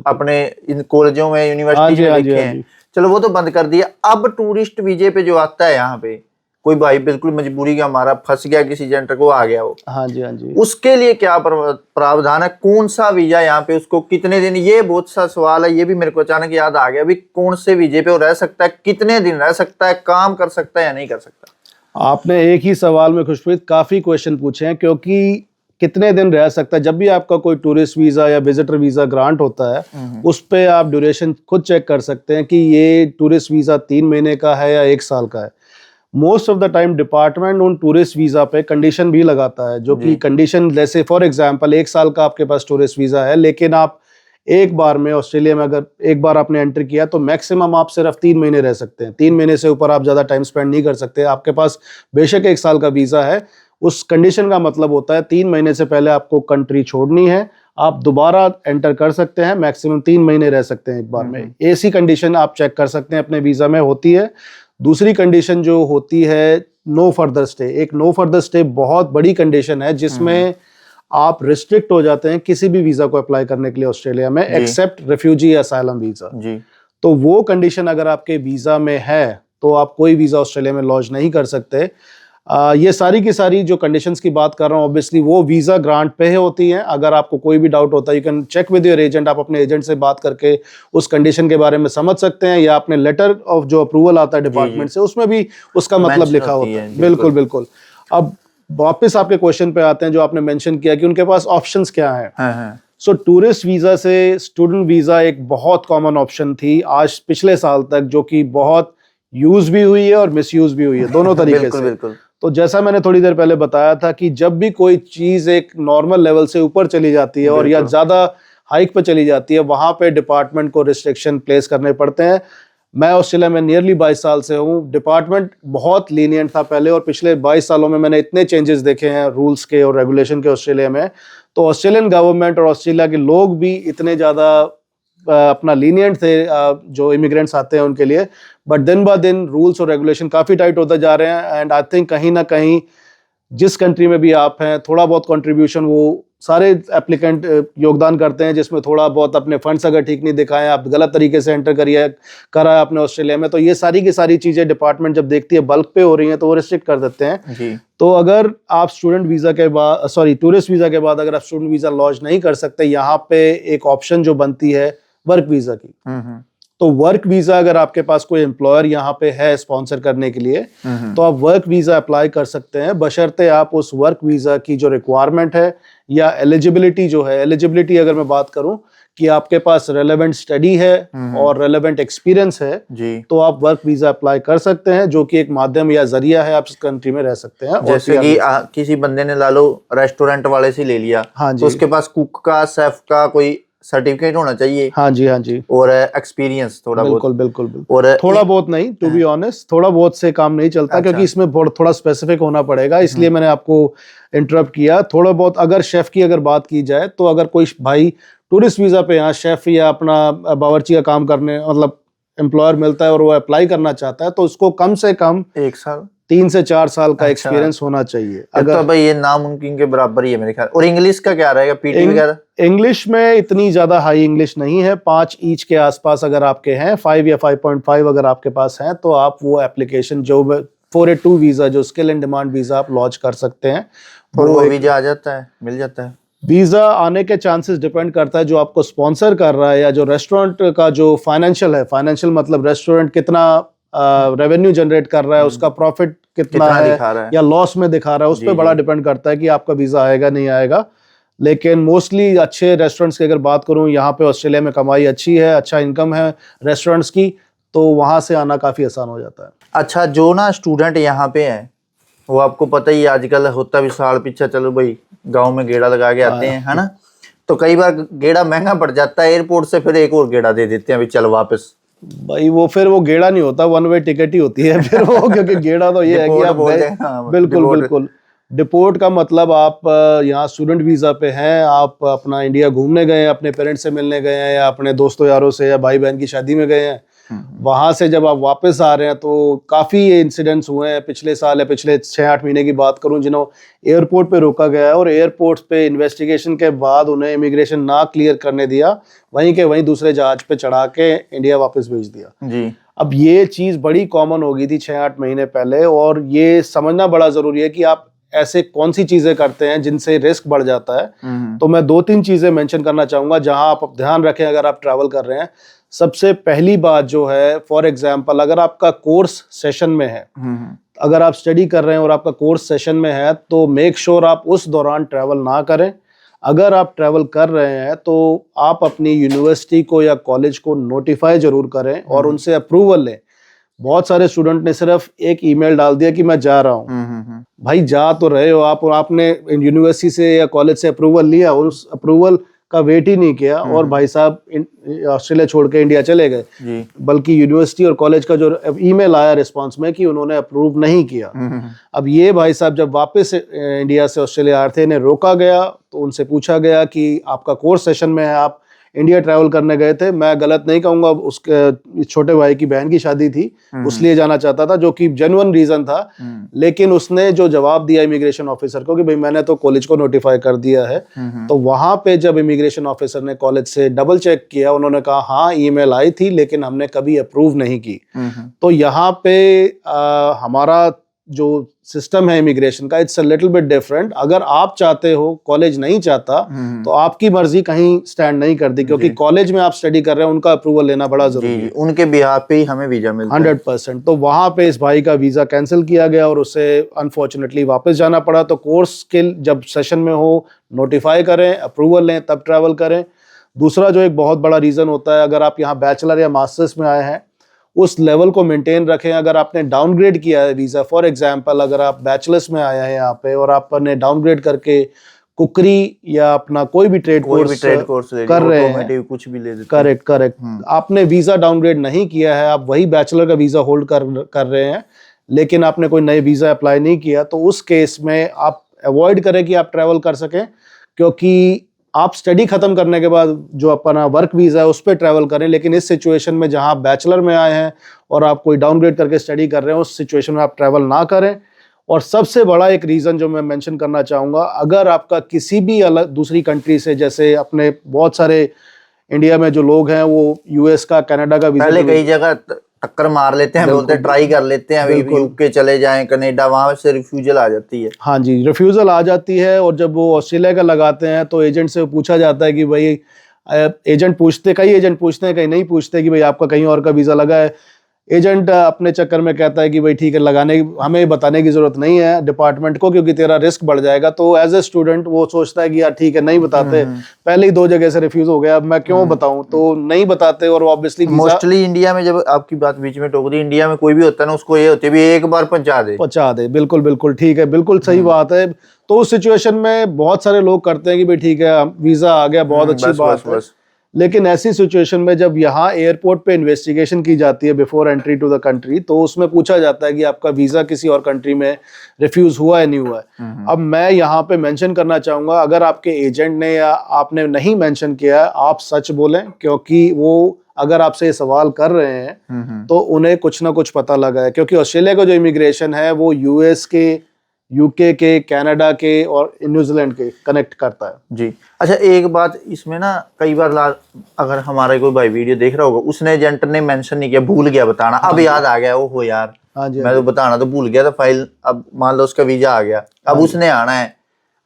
अपने इन कॉलेजों में, यूनिवर्सिटी में देखे हैं। चलो वो तो बंद कर दिया। अब टूरिस्ट वीजे पे जो आता है यहाँ पे, कोई भाई बिल्कुल मजबूरी का हमारा फंस गया, किसी एजेंट को आ गया वो, हाँ जी, उसके लिए क्या प्रावधान है, कौन सा वीजा यहाँ पे, उसको कितने दिन, ये बहुत सा सवाल है। ये भी मेरे को अचानक याद आ गया, अभी कौन से वीजे पे वो रह सकता है, कितने दिन रह सकता है, काम कर सकता है या नहीं कर सकता। आपने एक ही सवाल में खुशप्रीत काफी क्वेश्चन पूछे हैं, क्योंकि कितने दिन रह सकता है, जब भी आपका कोई टूरिस्ट वीजा या विजिटर वीजा ग्रांट होता है उस पे आप ड्यूरेशन खुद चेक कर सकते हैं कि ये टूरिस्ट वीजा 3 महीने का है या 1 साल का है। Most of the time department उन टूरिस्ट वीजा पे कंडीशन भी लगाता है, जो कि कंडीशन जैसे फॉर एग्जांपल 1 साल का आपके पास टूरिस्ट वीजा है, लेकिन आप एक बार में ऑस्ट्रेलिया में अगर एक बार आपने एंटर किया तो मैक्सिमम आप सिर्फ 3 महीने रह सकते हैं। 3 महीने से ऊपर आप ज्यादा टाइम स्पेंड नहीं कर सकते। आपके पास बेशक 1 साल का वीजा है, उस कंडीशन का मतलब होता है 3 महीने से पहले आपको कंट्री छोड़नी है, आप दोबारा एंटर कर सकते हैं, मैक्सिमम 3 महीने रह सकते हैं एक बार में। ऐसी कंडीशन आप चेक कर सकते हैं अपने वीजा में होती है। दूसरी कंडीशन जो होती है नो फर्दर स्टे। एक नो फर्दर स्टे बहुत बड़ी कंडीशन है जिसमें आप रिस्ट्रिक्ट हो जाते हैं किसी भी वीजा को अप्लाई करने के लिए ऑस्ट्रेलिया में, एक्सेप्ट रिफ्यूजी असाइलम वीजा। तो वो कंडीशन अगर आपके वीजा में है तो आप कोई वीजा ऑस्ट्रेलिया में लॉन्च नहीं कर सकते। ये सारी की सारी जो कंडीशंस की बात कर रहा हूँ ऑब्वियसली वो वीजा ग्रांट पे ही होती हैं। अगर आपको कोई भी डाउट होता है you can check with your agent, आप अपने एजेंट से बात करके उस कंडीशन के बारे में समझ सकते हैं, या अपने लेटर ऑफ जो अप्रूवल आता है डिपार्टमेंट से उसमें भी उसका मतलब लिखा होता है। बिल्कुल। अब वापस आपके क्वेश्चन पे आते हैं जो आपने मेंशन किया कि उनके पास ऑप्शंस क्या हैं। सो टूरिस्ट वीजा से स्टूडेंट वीजा एक बहुत कॉमन ऑप्शन थी आज पिछले साल तक, जो कि बहुत यूज भी हुई है और मिसयूज भी हुई है दोनों तरीके से। बिल्कुल। तो जैसा मैंने थोड़ी देर पहले बताया था कि जब भी कोई चीज एक नॉर्मल लेवल से ऊपर चली जाती है और या ज्यादा हाइक पे चली जाती है, वहां पे डिपार्टमेंट को रिस्ट्रिक्शन प्लेस करने पड़ते हैं। मैं ऑस्ट्रेलिया में नियरली 22 साल से हूँ। डिपार्टमेंट बहुत लीनियंट था पहले, और पिछले 22 सालों में मैंने इतने चेंजेस देखे हैं रूल्स के और रेगुलेशन के ऑस्ट्रेलिया में। तो ऑस्ट्रेलियन गवर्नमेंट और ऑस्ट्रेलिया के लोग भी इतने ज़्यादा अपना लीनियंट थे जो इमिग्रेंट्स आते हैं उनके लिए, बट दिन ब दिन रूल्स और रेगुलेशन काफ़ी टाइट होते जा रहे हैं। एंड आई थिंक कहीं ना कहीं जिस कंट्री में भी आप हैं थोड़ा बहुत कंट्रीब्यूशन वो सारे एप्लीकेंट योगदान करते हैं, जिसमें थोड़ा बहुत अपने फंड्स अगर ठीक नहीं दिखाएं, आप गलत तरीके से एंटर करा है आपने ऑस्ट्रेलिया में, तो ये सारी की सारी चीज़ें डिपार्टमेंट जब देखती है बल्क पे हो रही हैं तो वो रिस्ट्रिक्ट कर देते हैं जी। तो अगर आप स्टूडेंट वीज़ा के बाद टूरिस्ट वीज़ा के बाद अगर आप स्टूडेंट वीज़ा लॉन्च नहीं कर सकते, यहाँ पे एक ऑप्शन जो बनती है वर्क वीज़ा की। तो वर्क वीजा अगर आपके पास कोई एम्प्लॉयर यहाँ पे है स्पॉन्सर करने के लिए तो आप वर्क वीजा अप्लाई कर सकते हैं, बशर्ते आप उस वर्क वीजा की जो रिक्वायरमेंट है या एलिजिबिलिटी जो है, एलिजिबिलिटी अगर मैं बात करूं कि आपके पास रेलेवेंट स्टडी है और रेलेवेंट एक्सपीरियंस है जी, तो आप वर्क वीजा अप्लाई कर सकते हैं, जो कि एक माध्यम या जरिया है आप इस कंट्री में रह सकते हैं। जैसे कि किसी बंदे ने ला लो रेस्टोरेंट वाले से ले लिया, हाँ जी, तो उसके पास कुक का, शेफ का कोई सर्टिफिकेट होना चाहिए। हाँ जी। और एक्सपीरियंस थोड़ा बिल्कुल। और थोड़ा बहुत नहीं, टू बी ऑनेस्ट थोड़ा बहुत से काम नहीं चलता। अच्छा। क्योंकि इसमें थोड़ा स्पेसिफिक होना पड़ेगा, इसलिए मैंने आपको इंटरप्ट किया। थोड़ा बहुत अगर शेफ की अगर बात की जाए तो अगर कोई भाई टूरिस्ट वीजा पे यहाँ शेफ या अपना बावर्ची का काम करने मतलब एम्प्लॉयर मिलता है और वो अप्लाई करना चाहता है तो उसको कम से कम 1 साल 3 से 4 साल का एक्सपीरियंस होना चाहिए। अगर तो भाई ये नामुमकिन के बराबर ही है मेरे ख्याल। और इंग्लिश का क्या रहेगा, पीटी वगैरह? इंग्लिश में इतनी ज्यादा हाई इंग्लिश नहीं है, 5 ईच के आसपास अगर आपके हैं, 5 या 5.5 अगर आपके पास हैं तो आप वो एप्लीकेशन जो 482 वीजा जो स्किल एंड डिमांड वीजा आप लॉन्च कर सकते हैं। वो वीजा आ जाता है, मिल जाता है। वीजा आने के चांसेस डिपेंड करता है जो आपको स्पॉन्सर कर रहा है या जो रेस्टोरेंट का जो फाइनेंशियल है, फाइनेंशियल मतलब रेस्टोरेंट कितना रेवेन्यू जनरेट कर रहा है, उसका प्रॉफिट कितना है दिखा रहा है या लॉस में दिखा रहा है, उस पर बड़ा डिपेंड करता है कि आपका वीजा आएगा नहीं आएगा। लेकिन मोस्टली अच्छे रेस्टोरेंट्स की अगर बात करूं, यहाँ पे ऑस्ट्रेलिया में कमाई अच्छी है, अच्छा इनकम है रेस्टोरेंट्स की, तो वहां से आना काफी आसान हो जाता है। अच्छा, जो ना स्टूडेंट यहाँ पे हैं, वो आपको पता ही आजकल होता भी साल पीछे, चलो भाई गांव में गेड़ा लगा के आते हैं, है ना, तो कई बार गेड़ा महंगा पड़ जाता है, एयरपोर्ट से फिर एक और गेड़ा दे देते हैं, भाई चल वापस। भाई वो फिर वो गेड़ा नहीं होता, वन वे टिकट ही होती है फिर वो, क्योंकि गेड़ा तो ये है कि आप बिल्कुल बिल्कुल डिपोर्ट का मतलब आप यहाँ स्टूडेंट वीजा पे हैं, आप अपना इंडिया घूमने गए हैं, अपने पेरेंट्स से मिलने गए हैं, या अपने दोस्तों यारों से या भाई बहन की शादी में गए हैं, वहां से जब आप वापस आ रहे हैं तो काफी ये इंसिडेंट्स हुए हैं पिछले साल या पिछले 6-8 महीने की बात करूं, जिन्हों एयरपोर्ट पे रोका गया है और एयरपोर्ट पे इन्वेस्टिगेशन के बाद उन्हें इमिग्रेशन ना क्लियर करने दिया, वहीं के वहीं दूसरे जहाज पे चढ़ा के इंडिया वापस भेज दिया जी। अब ये चीज बड़ी कॉमन हो गई थी 6-8 महीने पहले, और ये समझना बड़ा जरूरी है कि आप ऐसे कौन सी चीजें करते हैं जिनसे रिस्क बढ़ जाता है। तो मैं 2-3 चीजें मेंशन करना चाहूंगा जहां आप ध्यान रखें अगर आप ट्रैवल कर रहे हैं। सबसे पहली बात जो है, फॉर एग्जांपल अगर आपका कोर्स सेशन में है, अगर आप स्टडी कर रहे हैं और आपका कोर्स सेशन में है, तो मेक श्योर आप उस दौरान ट्रैवल ना करें। अगर आप ट्रैवल कर रहे हैं तो आप अपनी यूनिवर्सिटी को या कॉलेज को नोटिफाई जरूर करें और उनसे अप्रूवल लें। बहुत सारे स्टूडेंट ने सिर्फ एक ईमेल डाल दिया कि मैं जा रहा हूँ। भाई जा तो रहे हो आप, और आपने यूनिवर्सिटी से या कॉलेज से अप्रूवल लिया और उस अप्रूवल का वेट ही नहीं किया और भाई साहब ऑस्ट्रेलिया छोड़ के इंडिया चले गए, बल्कि यूनिवर्सिटी और कॉलेज का जो ईमेल आया रिस्पांस में कि उन्होंने अप्रूव नहीं किया। अब ये भाई साहब जब वापस इंडिया से ऑस्ट्रेलिया आ रहे थे, इन्हें रोका गया तो उनसे पूछा गया कि आपका कोर्स सेशन में है, आप इंडिया ट्रैवल करने गए थे, मैं गलत नहीं कहूंगा, उसके छोटे भाई की बहन की शादी थी उसलिए जाना चाहता था, जो कि जेन्युइन रीजन था। लेकिन उसने जो जवाब दिया इमिग्रेशन ऑफिसर को कि भाई मैंने तो कॉलेज को नोटिफाई कर दिया है, तो वहां पे जब इमिग्रेशन ऑफिसर ने कॉलेज से डबल चेक किया, उन्होंने कहा हाँ ईमेल आई थी लेकिन हमने कभी अप्रूव नहीं की। तो यहाँ पे हमारा जो सिस्टम है इमिग्रेशन का, it's a little bit different. अगर आप चाहते हो, कॉलेज नहीं चाहता, तो आपकी मर्जी कहीं स्टैंड नहीं करती, क्योंकि कॉलेज में आप स्टडी कर रहे हैं, उनका अप्रूवल लेना बड़ा जरूरी है। उनके बिहाफ पे ही हमें वीजा मिलता है 100%। तो वहां पे इस भाई का वीजा कैंसिल किया गया और उसे अनफॉर्चुनेटली वापस जाना पड़ा। तो कोर्स के जब सेशन में हो, नोटिफाई करें, अप्रूवल लें, तब ट्रैवल करें। दूसरा जो एक बहुत बड़ा रीजन होता है, अगर आप यहाँ बैचलर या मास्टर्स में आए हैं, उस लेवल को मेंटेन रखें। अगर आपने डाउनग्रेड किया है वीजा, फॉर एग्जांपल अगर आप बैचलर्स में आए हैं यहाँ पे और आपने डाउनग्रेड करके कुकरी या अपना कोई भी ट्रेड कोर्स कर रहे हैं, कुछ भी ले करेक्ट, आपने वीजा डाउनग्रेड नहीं किया है, आप वही बैचलर का वीजा होल्ड कर रहे हैं, लेकिन आपने कोई नए वीजा अप्लाई नहीं किया, तो उस केस में आप अवॉइड करें कि आप ट्रैवल कर सकें, क्योंकि आप स्टडी खत्म करने के बाद जो अपना वर्क वीजा है उस पर ट्रैवल करें। लेकिन इस सिचुएशन में जहां आप बैचलर में आए हैं और आप कोई डाउनग्रेड करके स्टडी कर रहे हैं, उस सिचुएशन में आप ट्रैवल ना करें। और सबसे बड़ा एक रीजन जो मैं मेंशन करना चाहूंगा, अगर आपका किसी भी अलग दूसरी कंट्री से, जैसे अपने बहुत सारे इंडिया में जो लोग हैं वो यूएस का, कनाडा का वीजा, पहले कई जगह टक्कर मार लेते हैं, बोलते हैं ट्राई कर लेते हैं, यूके चले जाएं, कनाडा, वहां से रिफ्यूजल आ जाती है। हाँ जी, रिफ्यूजल आ जाती है। और जब वो ऑस्ट्रेलिया का लगाते हैं तो एजेंट से पूछा जाता है कि भाई, कई एजेंट पूछते हैं, कहीं नहीं पूछते कि भाई आपका कहीं और का वीजा लगा है। एजेंट अपने चक्कर में कहता है कि भाई ठीक है, लगाने हमें बताने की जरूरत नहीं है डिपार्टमेंट को, क्योंकि तेरा रिस्क बढ़ जाएगा। तो एज ए स्टूडेंट वो सोचता है कि यार ठीक है, नहीं बताते, पहले ही 2 जगह से रिफ्यूज हो गया, अब मैं क्यों बताऊं, तो नहीं बताते। और ऑब्वियसली मोस्टली इंडिया में, जब आपकी बात बीच में टोक दी, इंडिया में कोई भी होता है ना, उसको ये होती है भी एक बार पहुंचा दे। बिल्कुल ठीक है, बिल्कुल सही बात है। तो उस सिचुएशन में बहुत सारे लोग करते हैं कि भाई ठीक है, वीजा आ गया, बहुत अच्छी बात है। लेकिन ऐसी सिचुएशन में जब यहाँ एयरपोर्ट पे इन्वेस्टिगेशन की जाती है before entry to the country, तो उसमें पूछा जाता है कि आपका वीजा किसी और कंट्री में रिफ्यूज हुआ है, नहीं हुआ है। अब मैं यहाँ पे मेंशन करना चाहूंगा, अगर आपके एजेंट ने या आपने नहीं मेंशन किया, आप सच बोलें, क्योंकि वो अगर आपसे ये सवाल कर रहे हैं तो उन्हें कुछ ना कुछ पता लगा है। क्योंकि ऑस्ट्रेलिया का जो इमिग्रेशन है वो यूएस के, यूके के, कनाडा के और न्यूजीलैंड के कनेक्ट करता है जी। अच्छा, एक बात इसमें ना, कई बार अगर हमारा कोई भाई वीडियो देख रहा होगा, उसने एजेंट ने मेंशन नहीं किया, भूल गया बताना, अब याद आ गया, ओहो यार मैं तो बताना तो भूल गया था, फाइल, अब मान लो उसका वीजा आ गया, अब उसने आना है।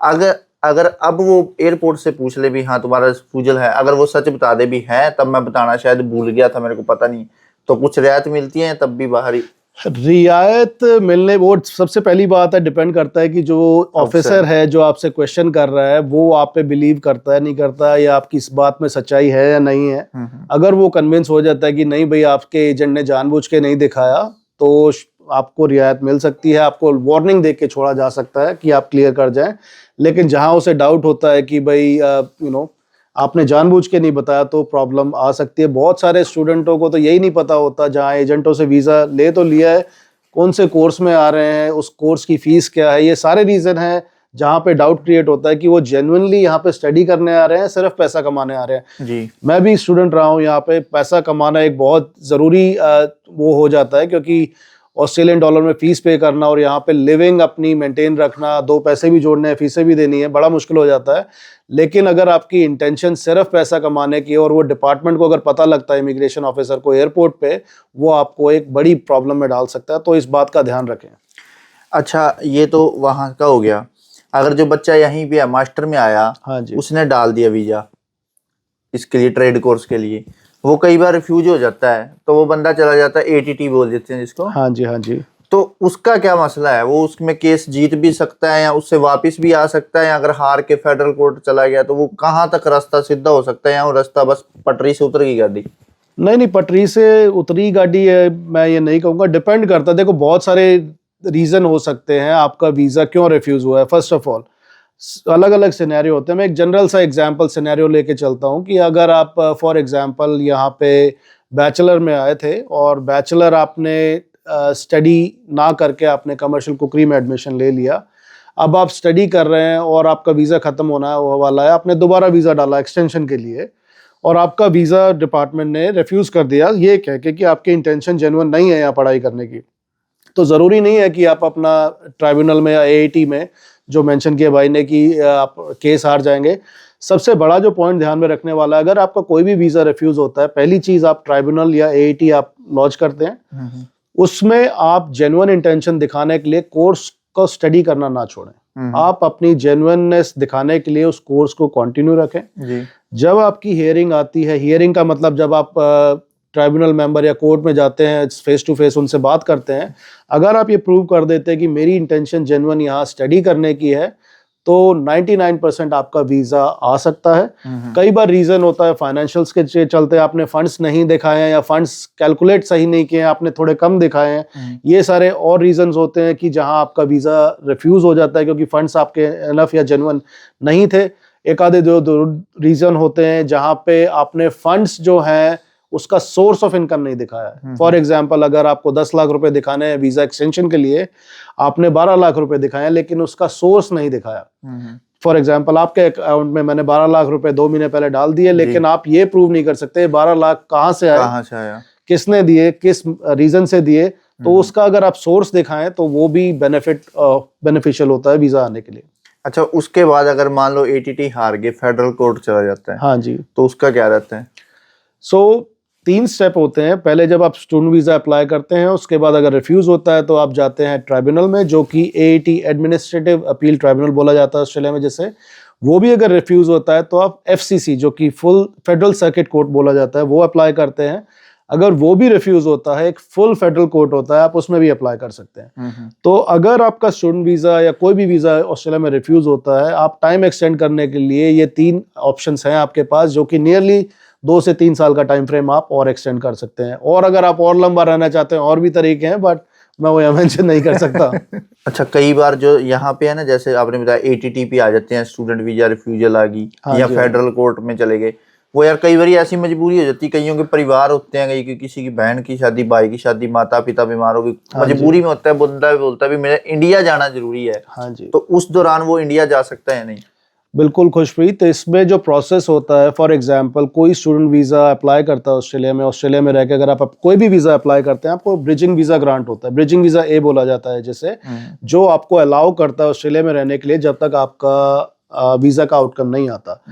अगर अब वो एयरपोर्ट से पूछ ले भी हाँ तुम्हारा रिफ्यूजल है, अगर वो सच बता दे भी है, तब मैं बताना शायद भूल गया था, मेरे को पता नहीं, तो कुछ रियायत मिलती है तब भी बाहर ही रियायत मिलने, वो सबसे पहली बात है, डिपेंड करता है कि जो ऑफिसर है जो आपसे क्वेश्चन कर रहा है वो आप पे बिलीव करता है नहीं करता है, या आपकी इस बात में सच्चाई है या नहीं है। अगर वो कन्विंस हो जाता है कि नहीं भाई आपके एजेंट ने जानबूझ के नहीं दिखाया, तो आपको रियायत मिल सकती है, आपको वार्निंग दे के छोड़ा जा सकता है कि आप क्लियर कर जाएं। लेकिन जहां उसे डाउट होता है कि भाई आपने जानबूझ के नहीं बताया, तो प्रॉब्लम आ सकती है। बहुत सारे स्टूडेंटों को तो यही नहीं पता होता, जहाँ एजेंटों से वीज़ा ले तो लिया है, कौन से कोर्स में आ रहे हैं, उस कोर्स की फीस क्या है, ये सारे रीज़न हैं जहाँ पे डाउट क्रिएट होता है कि वो जेन्युइनली यहाँ पे स्टडी करने आ रहे हैं, सिर्फ पैसा कमाने आ रहे हैं। जी, मैं भी स्टूडेंट रहा हूँ, यहाँ पे पैसा कमाना एक बहुत ज़रूरी वो हो जाता है, क्योंकि ऑस्ट्रेलियन डॉलर में फीस पे करना और यहाँ पे लिविंग अपनी मेंटेन रखना, दो पैसे भी जोड़ने हैं, फीसें भी देनी है, बड़ा मुश्किल हो जाता है। लेकिन अगर आपकी इंटेंशन सिर्फ पैसा कमाने की, और वो डिपार्टमेंट को अगर पता लगता है इमिग्रेशन ऑफिसर को एयरपोर्ट पे, वो आपको एक बड़ी प्रॉब्लम में डाल सकता है, तो इस बात का ध्यान रखें। अच्छा, ये तो वहाँ का हो गया। अगर जो बच्चा यहीं पे मास्टर में आया, हाँ जी, उसने डाल दिया वीजा इसके लिए, ट्रेड कोर्स के लिए, वो कई बार रिफ्यूज हो जाता है, तो वो बंदा चला जाता है, एटीटी बोल देते हैं जिसको। हाँ जी, हाँ जी। तो उसका क्या मसला है? वो उसमें केस जीत भी सकता है या उससे वापस भी आ सकता है, या अगर हार के फेडरल कोर्ट चला गया तो वो कहाँ तक रास्ता सीधा हो सकता है, या वो रास्ता बस पटरी से उतर गई गाड़ी? नहीं, पटरी से उतरी गाड़ी है, मैं ये नहीं कहूँगा, डिपेंड करता है। देखो, बहुत सारे रीज़न हो सकते हैं आपका वीज़ा क्यों रिफ्यूज़ हुआ है। फर्स्ट ऑफ ऑल, अलग अलग सिनेरियो होते हैं। मैं एक जनरल सा एग्जांपल सिनेरियो लेके चलता हूँ कि अगर आप फॉर एग्जांपल यहाँ पे बैचलर में आए थे, और बैचलर आपने स्टडी ना करके आपने कमर्शियल कुकरी में एडमिशन ले लिया, अब आप स्टडी कर रहे हैं और आपका वीज़ा ख़त्म होना वाला है, आपने दोबारा वीज़ा डाला एक्सटेंशन के लिए, और आपका वीज़ा डिपार्टमेंट ने रिफ्यूज़ कर दिया ये कह के कि आपकी इंटेंशन जेन्युइन नहीं है यहाँ पढ़ाई करने की, तो ज़रूरी नहीं है कि आप अपना ट्राइब्यूनल में या एएटी में, जो मेंशन किया भाई ने, कि आप केस हार जाएंगे। सबसे बड़ा जो पॉइंट ध्यान में रखने वाला है, अगर आपका कोई भी वीज़ा रिफ्यूज़ होता है, पहली चीज़ आप ट्राइब्यूनल या एएटी आप लॉन्च करते हैं, उसमें आप जेन्युइन इंटेंशन दिखाने के लिए कोर्स को स्टडी करना ना छोड़ें। आप अपनी जेन्युइननेस दिखाने के लिए उस कोर्स को कंटिन्यू रखें। जी। जब आपकी हियरिंग आती है, हियरिंग का मतलब जब आप ट्राइब्यूनल मेंबर या कोर्ट में जाते हैं, फेस टू फेस उनसे बात करते हैं, अगर आप ये प्रूव कर देते हैं कि मेरी इंटेंशन जेन्युइन यहाँ स्टडी करने की है, तो 99% आपका वीज़ा आ सकता है। कई बार रीज़न होता है फाइनेंशियल्स के चलते, आपने फंड्स नहीं दिखाए हैं या फंड्स कैलकुलेट सही नहीं किए हैं, आपने थोड़े कम दिखाए हैं, ये सारे और रीजंस होते हैं कि जहां आपका वीज़ा रिफ्यूज़ हो जाता है क्योंकि फंड्स आपके एनफ या जेन्युइन नहीं थे। एक आधे दो रीज़न होते हैं जहां पे आपने फंड्स जो हैं उसका सोर्स ऑफ इनकम नहीं दिखाया है। फॉर एग्जाम्पल, अगर आपको 10 लाख रुपए दिखाने हैं वीज़ा एक्सटेंशन के लिए, आपने 12 लाख रुपए दिखाए हैं लेकिन उसका सोर्स नहीं दिखाया। फॉर एग्जाम्पल, आपके अकाउंट में मैंने 12 लाख रुपए 2 महीने पहले डाल दिए, लेकिन आप ये प्रूव नहीं कर सकते 12 लाख कहाँ से आया, किसने दिए, किस रीजन से दिए, तो उसका अगर आप सोर्स दिखाएं तो वो भी बेनिफिशियल होता है वीज़ा आने के लिए। अच्छा, उसके बाद अगर मान लो एटीटी हार गए, फेडरल कोर्ट चला जाता है, हाँ जी, तो उसका क्या रहता है? 3 स्टेप होते हैं। पहले जब आप स्टूडेंट वीज़ा अप्लाई करते हैं, उसके बाद अगर रिफ्यूज़ होता है तो आप जाते हैं ट्राइब्यूनल में, जो कि एएटी एडमिनिस्ट्रेटिव अपील ट्राइब्यूनल बोला जाता है ऑस्ट्रेलिया में जैसे। वो भी अगर रिफ्यूज़ होता है तो आप एफसीसी, जो कि फुल फेडरल सर्किट कोर्ट बोला जाता है, वो अप्लाई करते हैं। अगर वो भी रिफ्यूज़ होता है, एक फुल फेडरल कोर्ट होता है, आप उसमें भी अप्लाई कर सकते हैं। तो अगर आपका स्टूडेंट वीज़ा या कोई भी वीज़ा ऑस्ट्रेलिया में रिफ्यूज़ होता है, आप टाइम एक्सटेंड करने के लिए ये 3 ऑप्शंस हैं आपके पास, जो कि नियरली 2 से 3 साल का टाइम फ्रेम आप और एक्सटेंड कर सकते हैं। और अगर आप और लंबा रहना चाहते हैं, और भी तरीके हैं, बट मैं वो यहाँ मेंशन नहीं कर सकता। अच्छा, कई बार जो यहाँ पे है ना, जैसे आपने बताया एटीटी पे आ जाते हैं, स्टूडेंट वीजा रिफ्यूजल आ गई, या फेडरल कोर्ट में चले गए, वो यार कई बार ऐसी मजबूरी हो जाती है, कईयों के परिवार होते हैं, कई किसी की बहन की शादी, भाई की शादी, माता पिता बीमार हो गई, मजबूरी में होता है, बंदा बोलता है भी मेरा इंडिया जाना जरूरी है। हाँ जी, तो उस दौरान वो इंडिया जा सकता है नहीं? बिल्कुल खुशप्रीत। तो इसमें जो प्रोसेस होता है, फॉर एग्जांपल कोई स्टूडेंट वीज़ा अप्लाई करता है ऑस्ट्रेलिया में रह के, अगर आप कोई भी वीज़ा अप्लाई करते हैं, आपको ब्रिजिंग वीज़ा ग्रांट होता है, ब्रिजिंग वीज़ा ए बोला जाता है जिसे, जो आपको अलाउ करता है ऑस्ट्रेलिया में रहने के लिए जब तक आपका वीज़ा का आउटकम नहीं आता।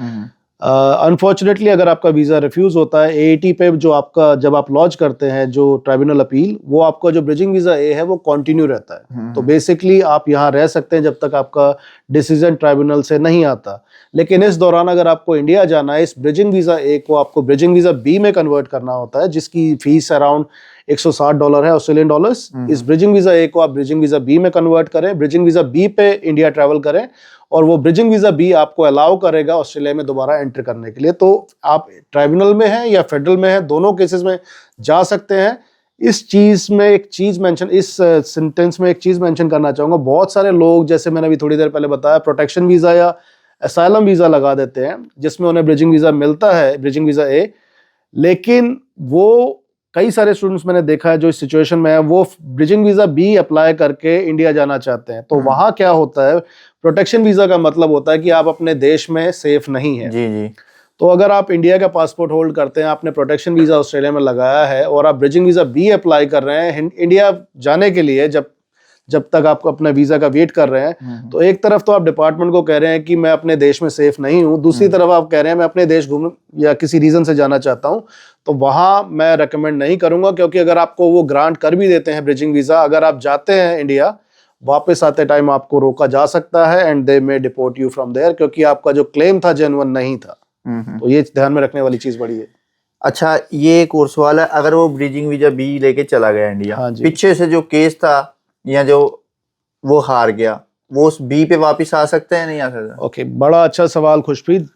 अनफॉर्चुनेटली अगर आपका वीज़ा रिफ्यूज़ होता है, एएटी पे जो आपका जब आप लॉन्च करते हैं जो ट्राइब्यूनल अपील, वो आपका जो ब्रिजिंग वीज़ा ए है वो कंटिन्यू रहता है। तो बेसिकली आप यहाँ रह सकते हैं जब तक आपका डिसीजन ट्राइब्यूनल से नहीं आता। लेकिन इस दौरान अगर आपको इंडिया जाना है, इस ब्रिजिंग वीज़ा ए को आपको ब्रिजिंग वीज़ा बी में कन्वर्ट करना होता है, जिसकी फीस अराउंड $160 है ऑस्ट्रेलियन डॉलर्स। इस ब्रिजिंग वीजा ए को आप ब्रिजिंग वीजा बी में कन्वर्ट करें, ब्रिजिंग वीजा बी पे इंडिया ट्रैवल करें और वो ब्रिजिंग वीजा बी आपको अलाउ करेगा ऑस्ट्रेलिया में दोबारा एंटर करने के लिए। तो आप ट्राइब्यूनल में हैं या फेडरल में हैं, दोनों केसेस में जा सकते हैं। इस चीज में एक चीज मेंशन, इस सेंटेंस में एक चीज मेंशन करना चाहूंगा। बहुत सारे लोग, जैसे मैंने अभी थोड़ी देर पहले बताया, प्रोटेक्शन वीजा या असाइलम वीजा लगा देते हैं जिसमें उन्हें ब्रिजिंग वीजा मिलता है, ब्रिजिंग वीजा ए, लेकिन वो कई सारे स्टूडेंट्स मैंने देखा है जो इस सिचुएशन में है, वो ब्रिजिंग वीजा बी अप्लाई करके इंडिया जाना चाहते हैं। तो वहां क्या होता है, प्रोटेक्शन वीजा का मतलब होता है कि आप अपने देश में सेफ नहीं है। जी जी। तो अगर आप इंडिया का पासपोर्ट होल्ड करते हैं, आपने प्रोटेक्शन वीजा ऑस्ट्रेलिया में लगाया है और आप ब्रिजिंग वीजा बी अप्लाई कर रहे हैं इंडिया जाने के लिए, जब तक आप अपने वीजा का वेट कर रहे हैं, तो एक तरफ तो आप डिपार्टमेंट को कह रहे हैं कि मैं अपने देश में सेफ नहीं हूं, दूसरी तरफ आप कह रहे हैं मैं अपने देश घूम या किसी रीजन से जाना चाहता हूं। तो वहां मैं रेकमेंड नहीं करूंगा, क्योंकि अगर आपको वो ग्रांट कर भी देते हैं ब्रिजिंग वीजा, अगर आप जाते हैं इंडिया, वापस आते टाइम आपको रोका जा सकता है and they may deport you from there, क्योंकि आपका जो क्लेम था जेन्युइन नहीं था। तो ये ध्यान में रखने वाली चीज बड़ी है। अच्छा, ये एक और सवाल है, अगर वो ब्रिजिंग वीजा बी लेके चला गया इंडिया, हाँ जी। पीछे से जो केस था या जो वो हार गया, वो उस बी पे वापस आ सकते हैं, नहीं आ सकते? ओके, बड़ा अच्छा सवाल Khushpreet.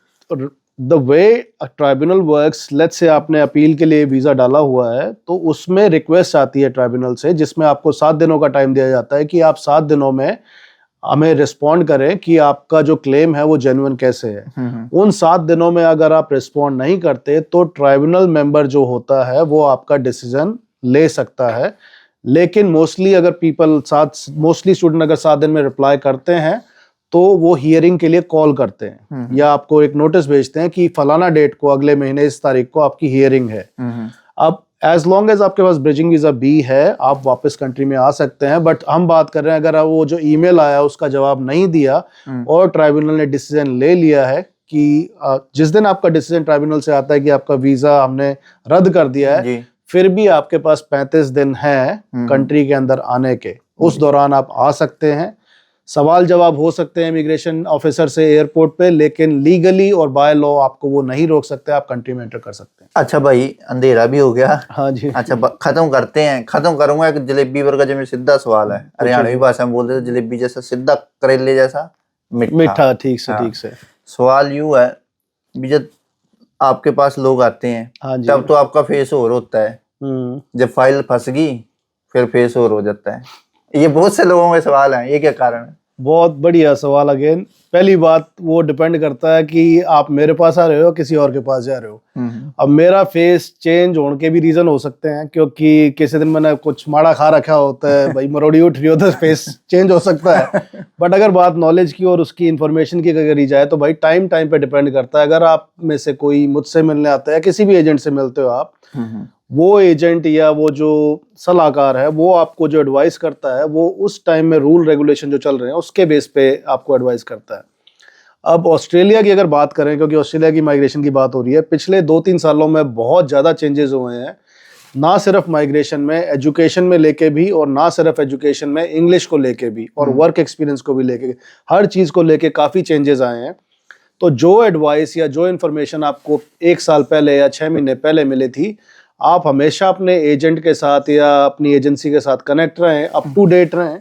The way tribunal works, let's say आपने अपील के लिए वीजा डाला हुआ है, तो उसमें रिक्वेस्ट आती है ट्राइब्यूनल से, जिसमें आपको 7 दिनों का टाइम दिया जाता है कि आप 7 दिनों में हमें रिस्पॉन्ड करें कि आपका जो क्लेम है वो जेन्युइन कैसे है। उन 7 दिनों में अगर आप रिस्पॉन्ड नहीं करते तो ट्राइब्यूनल मेंबर जो होता है वो आपका डिसीजन ले सकता है। लेकिन मोस्टली मोस्टली स्टूडेंट अगर 7 दिन में रिप्लाई करते हैं तो वो हियरिंग के लिए कॉल करते हैं या आपको एक नोटिस भेजते हैं कि फलाना डेट को, अगले महीने इस तारीख को आपकी हियरिंग है। अब एज लॉन्ग एज आपके पास ब्रिजिंग वीजा बी है, आप वापस कंट्री में आ सकते हैं। बट हम बात कर रहे हैं, अगर वो जो ईमेल आया उसका जवाब नहीं दिया और ट्राइब्यूनल ने डिसीजन ले लिया है कि जिस दिन आपका डिसीजन ट्राइब्यूनल से आता है कि आपका वीजा हमने रद्द कर दिया है, फिर भी आपके पास 35 दिन है कंट्री के अंदर आने के, उस दौरान आप आ सकते हैं। सवाल जवाब हो सकते हैं इमिग्रेशन ऑफिसर से एयरपोर्ट पे, लेकिन लीगली और बाय लॉ आपको वो नहीं रोक सकते, आप कंट्री में एंटर कर सकते हैं। अच्छा भाई, अंधेरा भी हो गया। हाँ जी। अच्छा, खत्म करते हैं। खत्म करूंगा एक जलेबी वर्गा जो सीधा सवाल है, हरियाणवी भाषा में बोलते थे जलेबी जैसा, सीधा करेले जैसा मीठा। ठीक से, ठीक से। सवाल यूं है भी, जब आपके पास लोग आते हैं, हाँ जी, तब तो आपका फेस और होता है, जब फाइल फंस गई फिर फेस और हो जाता है। ये बहुत से लोगों के सवाल हैं, ये क्या कारण है? बहुत बढ़िया सवाल। अगेन, पहली बात वो डिपेंड करता है कि आप मेरे पास आ रहे हो किसी और के पास जा रहे हो। अब मेरा फेस चेंज होने के भी रीजन हो सकते हैं, क्योंकि किसी दिन मैंने कुछ माड़ा खा रखा होता है, भाई मरोड़ी उठ रही हो तो फेस चेंज हो सकता है। बट अगर बात नॉलेज की और उसकी इन्फॉर्मेशन की करी जाए तो भाई टाइम पे डिपेंड करता है। अगर आप में से कोई मुझसे मिलने आता है, किसी भी एजेंट से मिलते हो आप, वो एजेंट या वो जो सलाहकार है वो आपको जो एडवाइस करता है वो उस टाइम में रूल रेगुलेशन जो चल रहे हैं उसके बेस पे आपको एडवाइस करता है। अब ऑस्ट्रेलिया की अगर बात करें, क्योंकि ऑस्ट्रेलिया की माइग्रेशन की बात हो रही है, पिछले 2-3 सालों में बहुत ज़्यादा चेंजेस हुए हैं, ना सिर्फ माइग्रेशन में, एजुकेशन में लेके भी, और ना सिर्फ एजुकेशन में, इंग्लिश को लेके भी और वर्क एक्सपीरियंस को भी लेके, हर चीज़ को लेके काफ़ी चेंजेस आए हैं। तो जो एडवाइस या जो इन्फॉर्मेशन आपको 1 साल पहले या 6 महीने पहले मिली थी, आप हमेशा अपने एजेंट के साथ या अपनी एजेंसी के साथ कनेक्ट रहें, अप टू डेट रहें,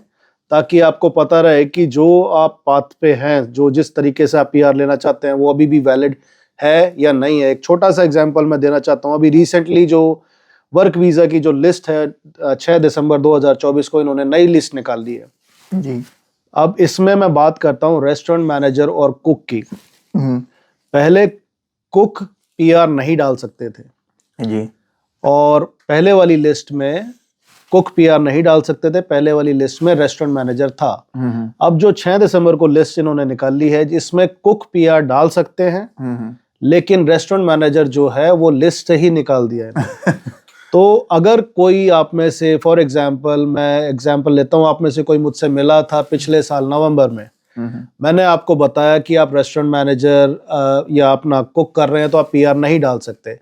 ताकि आपको पता रहे कि जो आप पाथ पे हैं, जो जिस तरीके से आप पीआर लेना चाहते हैं वो अभी भी वैलिड है या नहीं है। एक छोटा सा एग्जांपल मैं देना चाहता हूँ। अभी रिसेंटली जो वर्क वीज़ा की जो लिस्ट है, 6 दिसंबर 2024 को इन्होंने नई लिस्ट निकाल दी है जी। अब इसमें मैं बात करता हूँ रेस्टोरेंट मैनेजर और कुक की। पहले कुक पीआर नहीं डाल सकते थे जी, और पहले वाली लिस्ट में कुक पीआर नहीं डाल सकते थे, पहले वाली लिस्ट में रेस्टोरेंट मैनेजर था। अब जो 6 दिसंबर को लिस्ट इन्होंने निकाली है जिसमें कुक पीआर डाल सकते हैं, लेकिन रेस्टोरेंट मैनेजर जो है वो लिस्ट से ही निकाल दिया है। तो अगर कोई आप में से, फॉर एग्जांपल मैं एग्जांपल लेता हूँ, आप में से कोई मुझसे मिला था पिछले साल नवंबर में, मैंने आपको बताया कि आप रेस्टोरेंट मैनेजर या अपना कुक कर रहे हैं तो आप पीआर नहीं डाल सकते।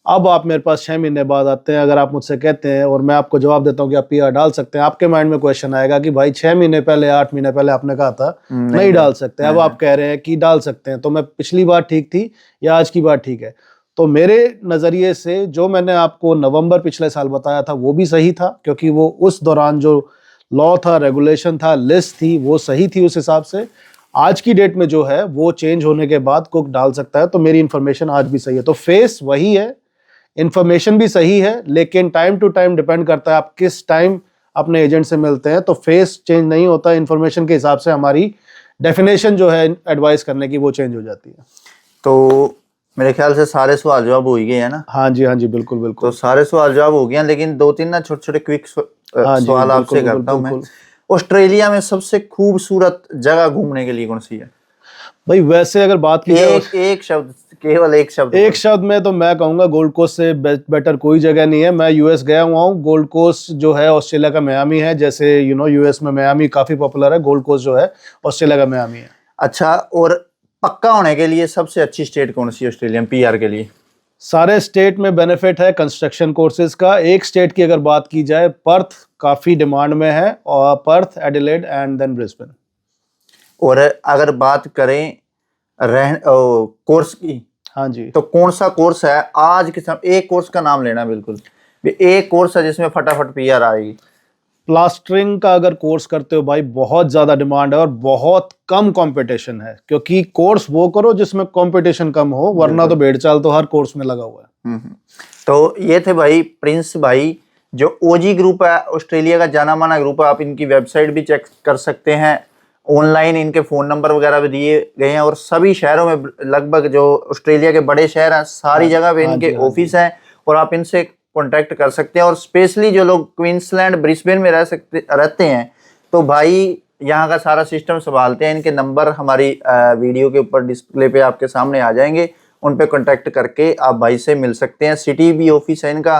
अब आप मेरे पास 6 महीने बाद आते हैं, अगर आप मुझसे कहते हैं और मैं आपको जवाब देता हूँ कि आप पीआर डाल सकते हैं, आपके माइंड में क्वेश्चन आएगा कि भाई 6 महीने पहले, 8 महीने पहले आपने कहा था नहीं डाल सकते, अब आप कह रहे हैं कि डाल सकते हैं, तो मैं पिछली बार ठीक थी या आज की बात ठीक है? तो मेरे नज़रिए से जो मैंने आपको नवंबर पिछले साल बताया था वो भी सही था, क्योंकि वो उस दौरान जो लॉ था, रेगुलेशन था, लिस्ट थी, वो सही थी उस हिसाब से। आज की डेट में जो है वो चेंज होने के बाद कुक डाल सकता है, तो मेरी इन्फॉर्मेशन आज भी सही है। तो फेस वही है, इन्फॉर्मेशन भी सही है, लेकिन टाइम टू टाइम डिपेंड करता है आप किस टाइम अपने एजेंट से मिलते हैं। तो फेस चेंज नहीं होता, इन्फॉर्मेशन के हिसाब से हमारी डेफिनेशन जो है एडवाइस करने की वो चेंज हो जाती है। तो मेरे ख्याल से सारे सवाल जवाब हो ही गए हैं ना? हाँ जी, हाँ जी, बिल्कुल बिल्कुल। तो सारे सवाल जवाब हो गए हैं, लेकिन दो तीन ना छोटे छोटे क्विक सवाल आपसे करता हूँ मैं। ऑस्ट्रेलिया में सबसे खूबसूरत जगह घूमने के लिए कौन सी है भाई? वैसे अगर बात की जाए एक शब्द, केवल एक शब्द, एक शब्द में, तो मैं कहूंगा गोल्ड कोस्ट से बेटर कोई जगह नहीं है। मैं यूएस गया हुआ हूँ। गोल्ड कोस्ट जो है ऑस्ट्रेलिया का मियामी है, जैसे यूएस में मियामी काफी पॉपुलर है, गोल्ड कोस्ट जो है ऑस्ट्रेलिया का मियामी है। अच्छा, और पक्का होने के लिए सबसे अच्छी स्टेट कौन सी है ऑस्ट्रेलिया में पीआर के लिए? सारे स्टेट में बेनिफिट है कंस्ट्रक्शन कोर्सेज का। एक स्टेट की अगर बात की जाए, पर्थ काफी डिमांड में है, और Perth, Adelaide and then Brisbane. और अगर बात करें कोर्स की, हाँ जी, तो कौन सा कोर्स है आज के समय, एक कोर्स का नाम लेना बिल्कुल, एक कोर्स है जिसमें फटाफट पीआर आएगी? प्लास्टरिंग का अगर कोर्स करते हो भाई, बहुत ज़्यादा डिमांड है और बहुत कम कंपटीशन है, क्योंकि कोर्स वो करो जिसमें कंपटीशन कम हो, वरना तो भेड़ चाल तो हर कोर्स में लगा हुआ है। तो ये थे भाई प्रिंस भाई, जो ओजी ग्रुप है, ऑस्ट्रेलिया का जाना माना ग्रुप है। आप इनकी वेबसाइट भी चेक कर सकते हैं, ऑनलाइन इनके फ़ोन नंबर वगैरह भी दिए गए हैं, और सभी शहरों में लगभग जो ऑस्ट्रेलिया के बड़े शहर हैं सारी जगह पे इनके ऑफिस हैं, और आप इनसे कांटेक्ट कर सकते हैं। और स्पेशली जो लोग क्वींसलैंड, ब्रिस्बेन में रहते हैं, तो भाई यहाँ का सारा सिस्टम संभालते हैं। इनके नंबर हमारी वीडियो के ऊपर डिस्प्ले पे आपके सामने आ जाएंगे, उन पे कांटेक्ट करके आप भाई से मिल सकते हैं। सिटी भी ऑफिस है इनका,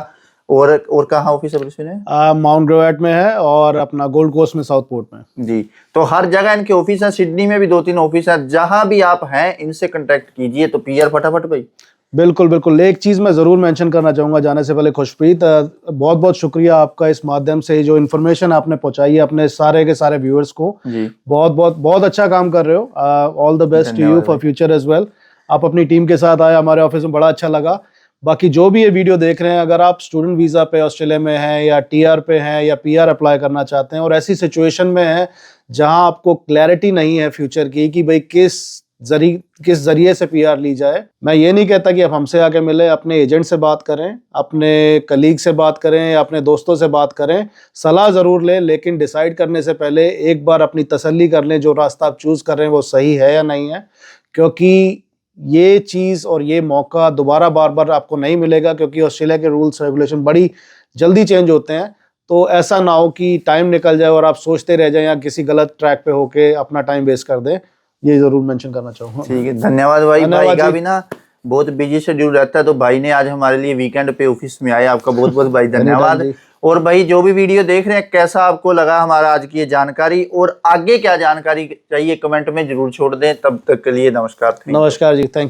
और कहाँ ऑफिस है ब्रिस्बेन में? माउंट ग्रोवेट में है, और अपना गोल्ड कोस्ट में, साउथ पोर्ट में जी। तो हर जगह इनके ऑफिस हैं, सिडनी में भी 2-3 ऑफिस हैं। जहां भी आप हैं इनसे कांटेक्ट कीजिए, तो पीआर फटाफट भाई। बिल्कुल बिल्कुल। एक चीज़ मैं ज़रूर मेंशन करना चाहूँगा जाने से पहले, खुशप्रीत, बहुत बहुत शुक्रिया आपका इस माध्यम से जो इन्फॉर्मेशन आपने पहुंचाई है अपने सारे के सारे व्यूअर्स को। जी, बहुत बहुत बहुत अच्छा काम कर रहे हो। All the best to you for future as well. आप अपनी टीम के साथ आए हमारे ऑफिस में, बड़ा अच्छा लगा। बाकी जो भी ये वीडियो देख रहे हैं, अगर आप स्टूडेंट वीज़ा पे ऑस्ट्रेलिया में हैं, या टीआर पे हैं, या पीआर अप्लाई करना चाहते हैं, और ऐसी सिचुएशन में हैं जहां आपको क्लैरिटी नहीं है फ्यूचर की कि भाई किस जरिए से पीआर ली जाए, मैं ये नहीं कहता कि आप हमसे आके मिले, अपने एजेंट से बात करें, अपने कलीग से बात करें, या अपने दोस्तों से बात करें, सलाह ज़रूर लें, लेकिन डिसाइड करने से पहले एक बार अपनी तसल्ली कर लें जो रास्ता आप चूज़ कर रहे हैं वो सही है या नहीं है। क्योंकि ये चीज़ और ये मौका दोबारा बार बार आपको नहीं मिलेगा, क्योंकि ऑस्ट्रेलिया के रूल्स रेगुलेशन बड़ी जल्दी चेंज होते हैं। तो ऐसा ना हो कि टाइम निकल जाए और आप सोचते रह जाएं या किसी गलत ट्रैक पे होके अपना टाइम वेस्ट कर दें। ये जरूर मेंशन करना चाहूँगा। ठीक है, धन्यवाद भाई। भाई का भी ना बहुत बिजी शेड्यूल रहता है, तो भाई ने आज हमारे लिए वीकेंड पे ऑफिस में आए। आपका बहुत बहुत भाई धन्यवाद। और भाई जो भी वीडियो देख रहे हैं, कैसा आपको लगा हमारा आज की ये जानकारी, और आगे क्या जानकारी चाहिए कमेंट में जरूर छोड़ दें। तब तक के लिए नमस्कार। नमस्कार जी, थैंक यू।